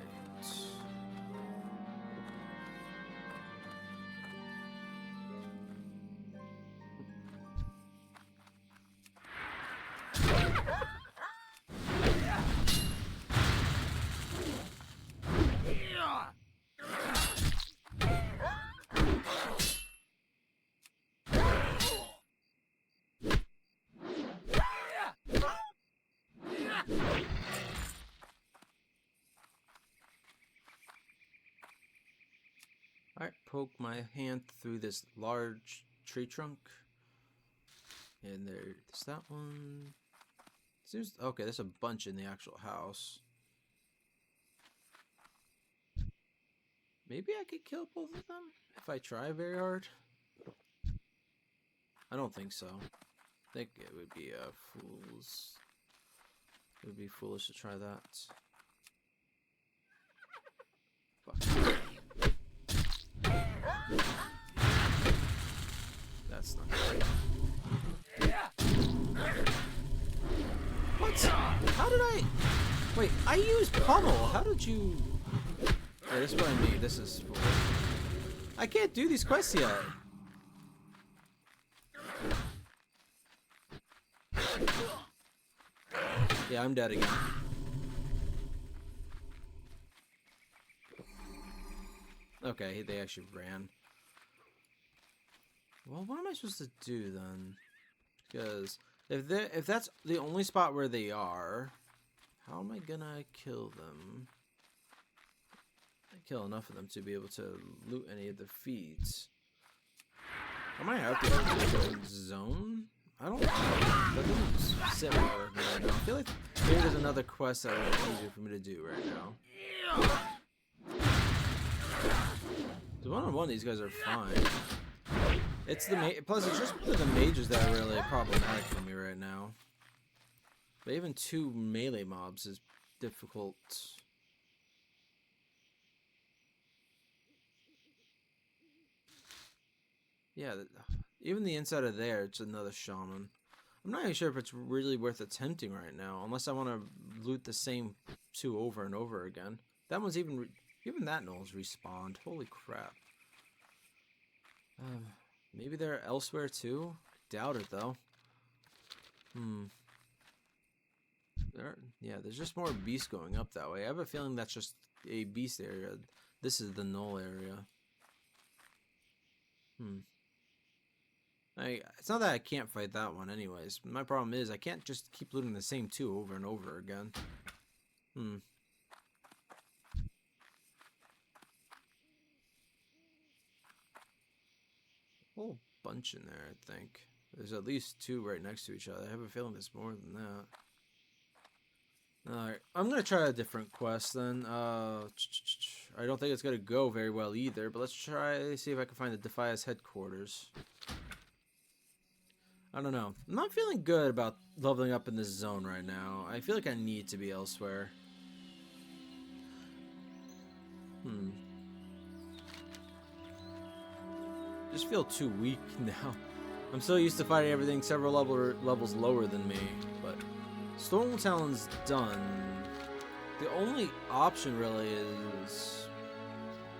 Alright, poke my hand through this large tree trunk. And there's that one. Seems okay, there's a bunch in the actual house. Maybe I could kill both of them if I try very hard. I don't think so. I think it would be it would be foolish to try that. Fuck. That's not right. What? How did I... Wait, I used pummel. How did you... Yeah, this is what I mean. This is... I can't do these quests yet. Yeah, I'm dead again. Okay, they actually ran. Well, what am I supposed to do then? Because if that's the only spot where they are, how am I gonna kill them? I kill enough of them to be able to loot any of the feeds. Am I out there in the zone? I don't know. That doesn't sit well with me right now. I feel like maybe there's another quest that would be easier for me to do right now. So one-on-one, these guys are fine. It's the plus it's just the mages that are really problematic for me right now. But even 2 melee mobs is difficult. Yeah, even the inside of there, it's another shaman. I'm not even sure if it's really worth attempting right now, unless I want to loot the same 2 over and over again. That one's even that knoll's respawned. Holy crap. Maybe they're elsewhere too? Doubt it though. Yeah, there's just more beasts going up that way. I have a feeling that's just a beast area. This is the knoll area. It's not that I can't fight that one anyways. My problem is I can't just keep looting the same 2 over and over again. Whole bunch in there, I think. There's at least 2 right next to each other. I have a feeling there's more than that. Alright, I'm gonna try a different quest then. I don't think it's going to go very well either, but let's try see if I can find the Defias headquarters. I don't know. I'm not feeling good about leveling up in this zone right now. I feel like I need to be elsewhere. Just feel too weak now. I'm so used to fighting everything several levels lower than me, but Stormtown's done. The only option really is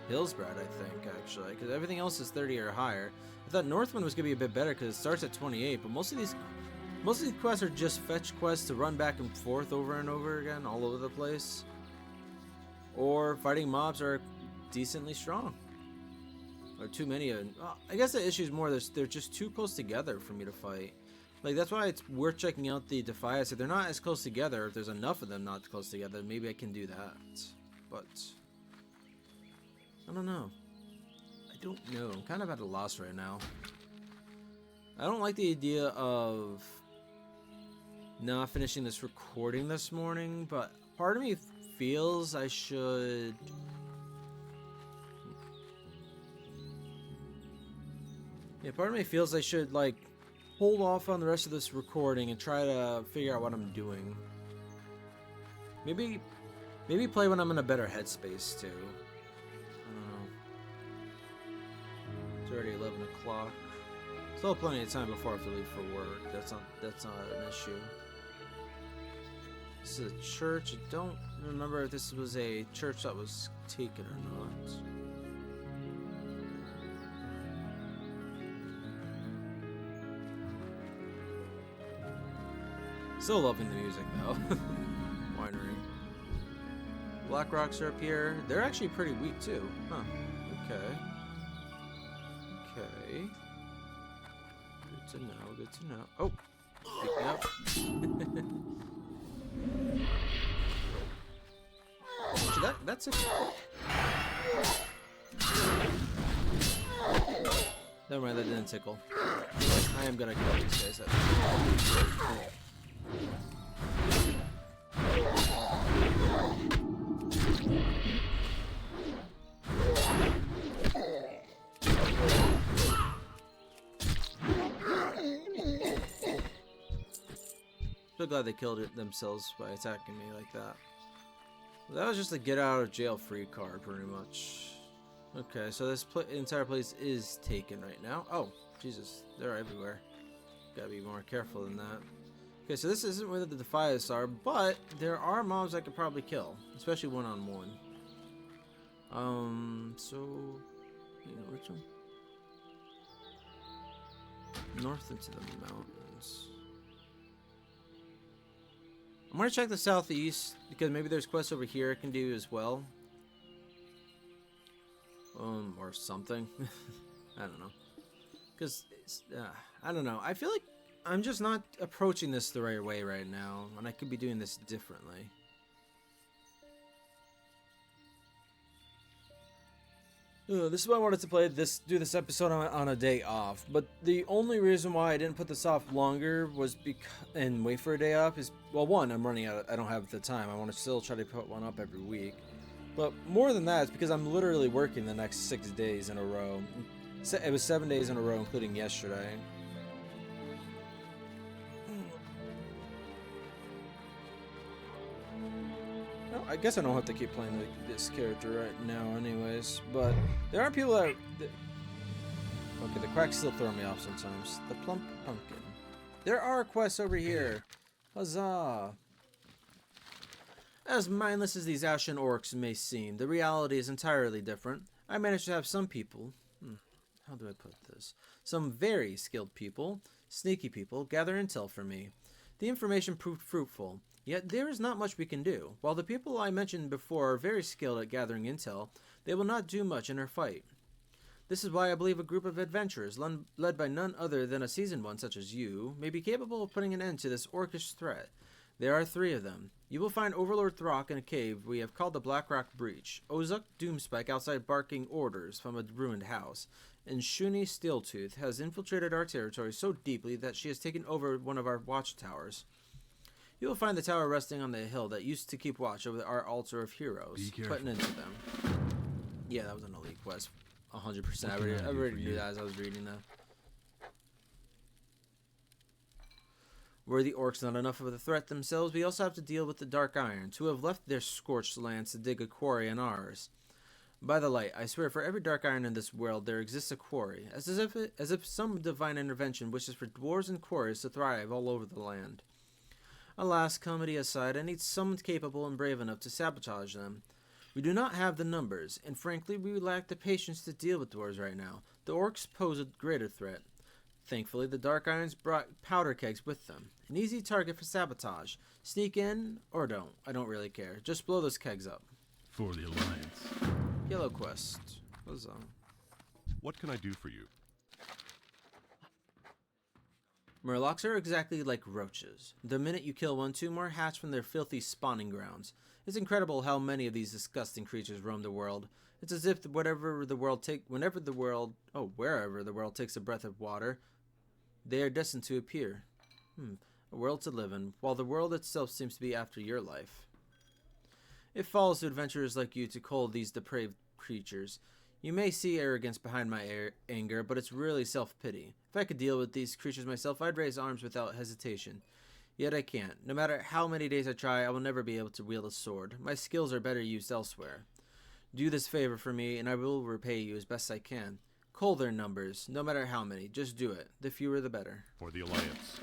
Hillsbrad, I think, actually, because everything else is 30 or higher. I thought Northwind was gonna be a bit better because it starts at 28, but most of these quests are just fetch quests to run back and forth over and over again, all over the place. Or fighting mobs are decently strong. Or too many. I guess the issue is more they're just too close together for me to fight. Like, that's why it's worth checking out the Defias. If they're not as close together, if there's enough of them not close together, maybe I can do that. But I don't know. I don't know. I'm kind of at a loss right now. I don't like the idea of not finishing this recording this morning, but part of me feels I should... Yeah, part of me feels I should, like, hold off on the rest of this recording and try to figure out what I'm doing. Maybe play when I'm in a better headspace, too. I don't know. It's already 11 o'clock. Still plenty of time before I have to leave for work. That's not an issue. This is a church. I don't remember if this was a church that was taken or not. Still loving the music though. Winery. Black rocks are up here. They're actually pretty weak too. Huh. Okay. Okay. Good to know. Good to know. Oh! Pick me up. Actually, that's it. Never mind, that didn't tickle. I am gonna kill these guys. So glad they killed it themselves by attacking me like that. That was just a get out of jail free card, pretty much. Okay, so this entire place is taken right now. Oh, Jesus, they're everywhere. Gotta be more careful than that. Okay, so this isn't where the Defias are, but there are mobs I could probably kill, especially one-on-one. So, you know which one? North into the mountains. I'm gonna check the southeast because maybe there's quests over here I can do as well. Or something. I don't know. Because I don't know. I feel like I'm just not approaching this the right way right now, and I could be doing this differently. This is why I wanted to do this episode on a day off. But the only reason why I didn't put this off longer was and wait for a day off is, well, one, I'm running out. I don't have the time. I want to still try to put one up every week. But more than that, it's because I'm literally working the next 6 days in a row. It was 7 days in a row, including yesterday. Well, I guess I don't have to keep playing this character right now anyways, but there are people that... Okay, the quacks still throw me off sometimes. The plump pumpkin. There are quests over here. Huzzah! As mindless as these Ashen orcs may seem, the reality is entirely different. I managed to have some people... how do I put this? Some very skilled people, sneaky people, gather intel for me. The information proved fruitful, yet there is not much we can do. While the people I mentioned before are very skilled at gathering intel, they will not do much in our fight. This is why I believe a group of adventurers, led by none other than a seasoned one such as you, may be capable of putting an end to this orcish threat. There are 3 of them. You will find Overlord Throck in a cave we have called the Blackrock Breach, Ozuk Doomspike outside barking orders from a ruined house, and Shuni Steeltooth has infiltrated our territory so deeply that she has taken over one of our watchtowers. You will find the tower resting on the hill that used to keep watch over our altar of heroes. Put an end to them. Yeah, that was an elite quest. 100%. What I can I do already for knew you? that as I was reading that. Were the orcs not enough of a threat themselves, we also have to deal with the Dark Irons, who have left their scorched lands to dig a quarry in ours. By the light, I swear for every Dark Iron in this world there exists a quarry, as if some divine intervention wishes for dwarves and quarries to thrive all over the land. Alas, comedy aside, I need someone capable and brave enough to sabotage them. We do not have the numbers, and frankly, we lack the patience to deal with dwarves right now. The orcs pose a greater threat. Thankfully, the Dark Irons brought powder kegs with them. An easy target for sabotage. Sneak in, or don't. I don't really care. Just blow those kegs up. For the Alliance. Yellow quest. What's that? What can I do for you? Murlocs are exactly like roaches. The minute you kill one, 2 more hatch from their filthy spawning grounds. It's incredible how many of these disgusting creatures roam the world. It's as if wherever the world takes a breath of water, they are destined to appear. A world to live in, while the world itself seems to be after your life. It falls to adventurers like you to cull these depraved creatures. You may see arrogance behind my anger, but it's really self-pity. If I could deal with these creatures myself, I'd raise arms without hesitation. Yet I can't. No matter how many days I try, I will never be able to wield a sword. My skills are better used elsewhere. Do this favor for me, and I will repay you as best I can. Cull their numbers, no matter how many. Just do it. The fewer the better. For the Alliance.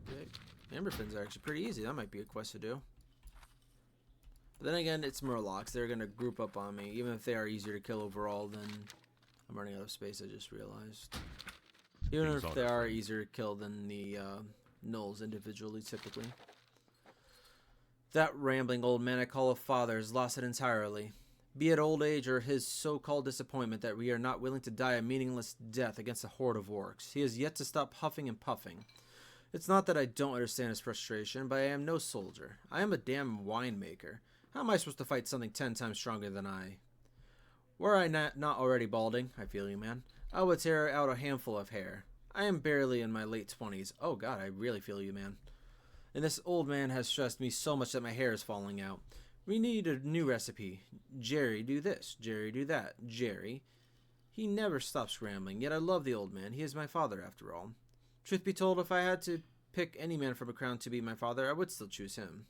Okay. Amber fins are actually pretty easy. That might be a quest to do. But then again, it's Murlocs. They're going to group up on me. Even if they are easier to kill overall, then I'm running out of space, I just realized. Even Things if on they it. are easier to kill than the gnolls individually, typically. That rambling old man I call a father has lost it entirely. Be it old age or his so-called disappointment that we are not willing to die a meaningless death against a horde of orcs. He has yet to stop huffing and puffing. It's not that I don't understand his frustration, but I am no soldier. I am a damn winemaker. How am I supposed to fight something 10 times stronger than I? Were I not already balding, I feel you, man, I would tear out a handful of hair. I am barely in my late 20s. Oh god, I really feel you, man. And this old man has stressed me so much that my hair is falling out. We need a new recipe. Jerry, do this. Jerry, do that. Jerry. He never stops rambling, yet I love the old man. He is my father, after all. Truth be told, if I had to pick any man from a crown to be my father, I would still choose him.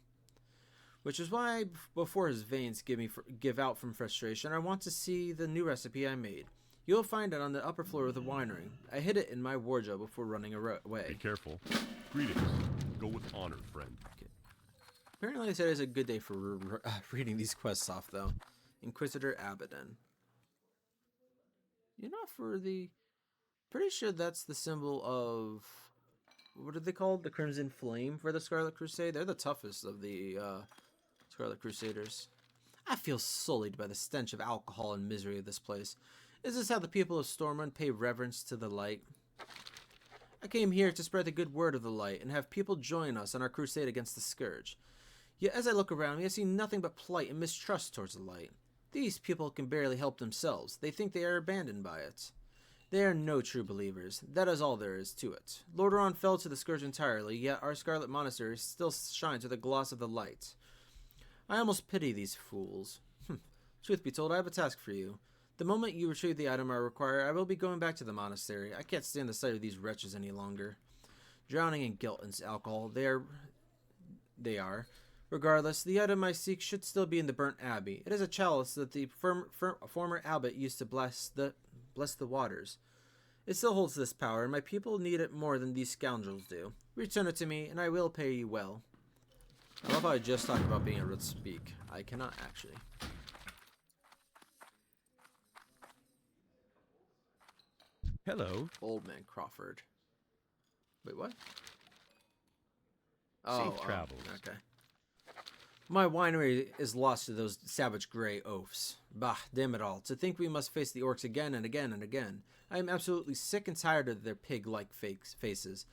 Which is why, before his veins give out from frustration, I want to see the new recipe I made. You'll find it on the upper floor of the winery. I hid it in my wardrobe before running Be away. careful. Greetings. Go with honor, friend. Apparently I said it's a good day for reading these quests off, though. Inquisitor Addon. You're not for the... Pretty sure that's the symbol of... What are they called? The Crimson Flame for the Scarlet Crusade? They're the toughest of the Scarlet Crusaders. I feel sullied by the stench of alcohol and misery of this place. Is this how the people of Stormrun pay reverence to the light? I came here to spread the good word of the light and have people join us on our crusade against the Scourge. Yet as I look around me, I see nothing but plight and mistrust towards the light. These people can barely help themselves. They think they are abandoned by it. They are no true believers. That is all there is to it. Lordaeron fell to the Scourge entirely, yet our Scarlet Monastery still shines with the gloss of the light. I almost pity these fools. Truth be told, I have a task for you. The moment you retrieve the item I require, I will be going back to the monastery. I can't stand the sight of these wretches any longer. Drowning in guilt and alcohol, they are. Regardless, the item I seek should still be in the Burnt Abbey. It is a chalice that the former abbot used to bless the waters. It still holds this power, and my people need it more than these scoundrels do. Return it to me, and I will pay you well. I love how I just talked about being able to speak. I cannot actually. Hello. Old Man Crawford. Wait, what? Safe travels. Okay. My winery is lost to those savage grey oafs. Bah, damn it all. To think we must face the orcs again and again and again. I am absolutely sick and tired of their pig-like faces.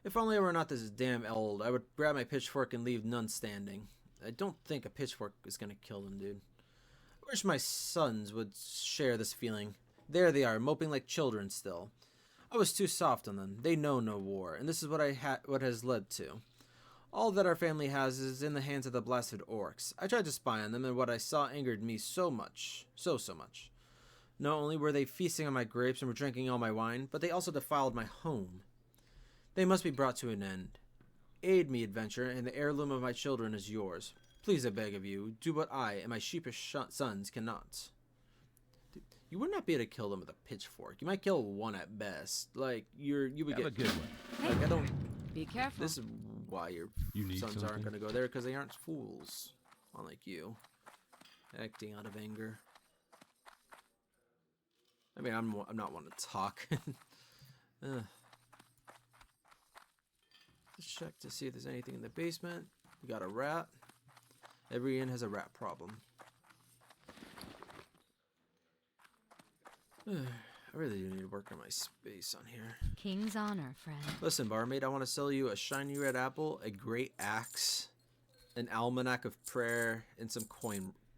If only I were not this damn old, I would grab my pitchfork and leave none standing. I don't think a pitchfork is gonna kill them, dude. I wish my sons would share this feeling. There they are, moping like children still. I was too soft on them. They know no war, and this is what has led to. All that our family has is in the hands of the blasted orcs. I tried to spy on them, and what I saw angered me so much. So much. Not only were they feasting on my grapes and were drinking all my wine, but they also defiled my home. They must be brought to an end. Aid me, adventurer, and the heirloom of my children is yours. Please, I beg of you, do what I and my sheepish sons cannot. You would not be able to kill them with a pitchfork. You might kill one at best. Like, you would Have get... a good one. Like, I don't... Be careful. This is why your You need sons something? aren't going to go there, because they aren't fools. Unlike you. Acting out of anger. I mean, I'm not one to talk. Let's check to see if there's anything in the basement. We got a rat. Every inn has a rat problem. I really do need to work on my space on here. King's honor, friend. Listen, barmaid, I want to sell you a shiny red apple, a great axe, an almanac of prayer, and some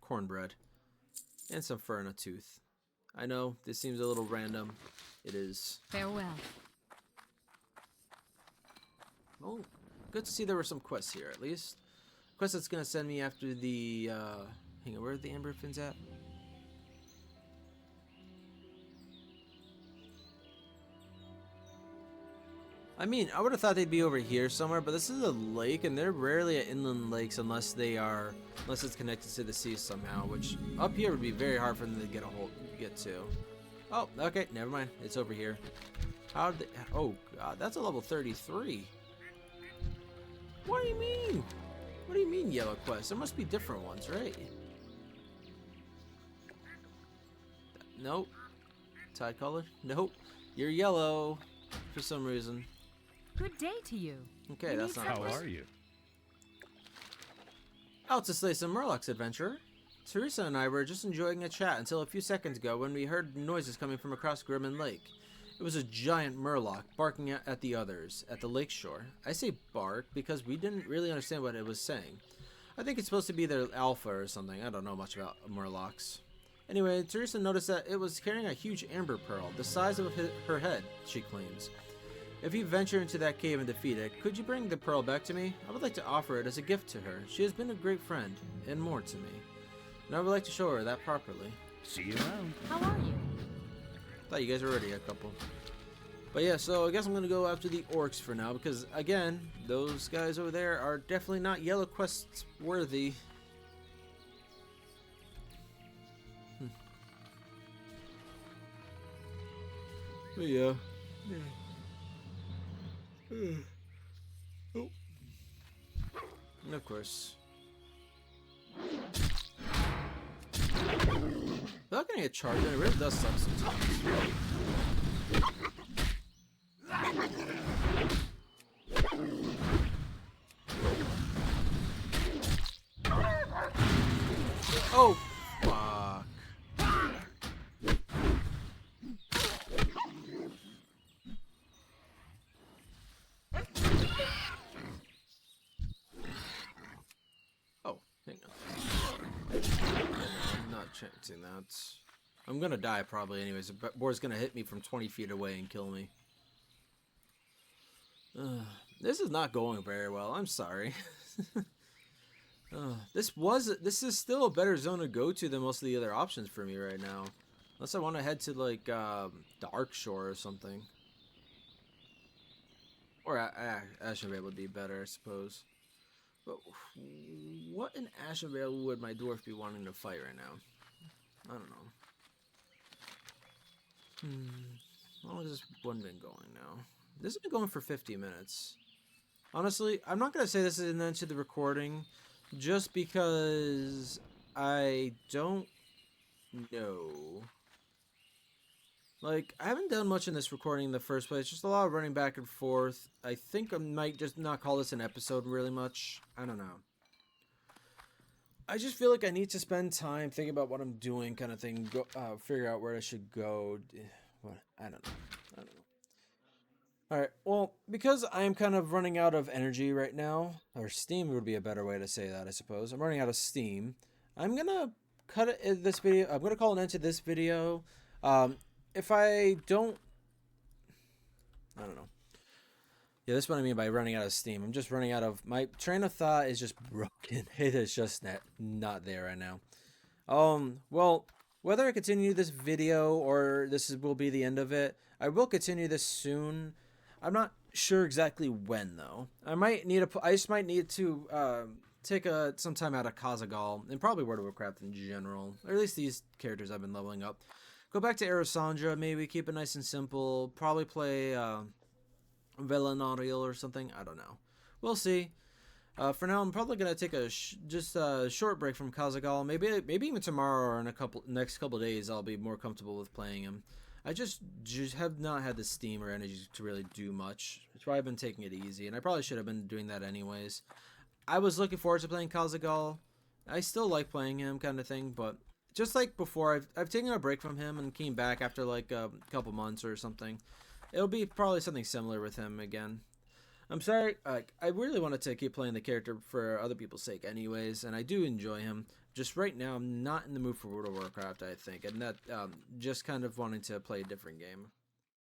cornbread. And some fur and a tooth. I know, this seems a little random. It is. Farewell. Oh, good to see there were some quests here, at least. Quest that's going to send me after the, hang on, where are the Amber Fins at? I mean, I would have thought they'd be over here somewhere, but this is a lake, and they're rarely at inland lakes unless it's connected to the sea somehow, which up here would be very hard for them to get to. Oh, okay, never mind. It's over here. How did they, oh god, that's a level 33. What do you mean? What do you mean yellow quest? There must be different ones, right? Nope. Tide color? Nope. You're yellow for some reason. Good day to you. Okay, You that's need not How a quest. are you? Out to slay some Murlocs, adventurer. Teresa and I were just enjoying a chat until a few seconds ago when we heard noises coming from across Grimmen Lake. It was a giant Murloc barking at the others at the lakeshore. I say bark because we didn't really understand what it was saying. I think it's supposed to be their alpha or something. I don't know much about Murlocs. Anyway, Teresa noticed that it was carrying a huge amber pearl, the size of her head, she claims. If you venture into that cave and defeat it, could you bring the pearl back to me? I would like to offer it as a gift to her. She has been a great friend, and more to me. And I would like to show her that properly. See you around. How are you? Thought you guys were already a couple. But yeah, so I guess I'm going to go after the orcs for now, because again, those guys over there are definitely not yellow quests worthy. But yeah. Oh. And of course. Without getting a charge, it really does suck sometimes. Oh, fuck. Oh, hang on. I'm not chancing that. I'm gonna die probably anyways. The board's gonna hit me from 20 feet away and kill me. This is not going very well. I'm sorry. This is still a better zone to go to than most of the other options for me right now. Unless I want to head to like Dark Shore or something. Or Ashenvale would be better, I suppose. But what in Ashenvale would my dwarf be wanting to fight right now? I don't know. How long has this one been going now? This has been going for 50 minutes. Honestly, I'm not going to say this is an end to the recording, just because I don't know. Like, I haven't done much in this recording in the first place, just a lot of running back and forth. I think I might just not call this an episode really much. I don't know. I just feel like I need to spend time thinking about what I'm doing, kind of thing. Figure out where I should go. I don't know. Alright, well, because I'm kind of running out of energy right now, or steam would be a better way to say that, I suppose. I'm running out of steam. I'm gonna cut it this video. I'm gonna call an end to this video. If I don't know. Yeah, that's what I mean by running out of steam. I'm just running out of... My train of thought is just broken. It is just not there right now. Well, whether I continue this video or will be the end of it, I will continue this soon. I'm not sure exactly when, though. I just might need to take some time out of Kazaghal and probably World of Warcraft in general, or at least these characters I've been leveling up. Go back to Arasandra, maybe keep it nice and simple. Probably play Velanariel or something. I don't know. We'll see. For now, I'm probably gonna take a short break from Kazaghal. Maybe even tomorrow or in next couple days, I'll be more comfortable with playing him. I just have not had the steam or energy to really do much. That's why I've been taking it easy, and I probably should have been doing that anyways. I was looking forward to playing Kazaghal. I still like playing him, kind of thing, but just like before, I've taken a break from him and came back after like a couple months or something. It'll be probably something similar with him again. I'm sorry, I really wanted to keep playing the character for other people's sake anyways, and I do enjoy him. Just right now, I'm not in the mood for World of Warcraft, I think, and that just kind of wanting to play a different game.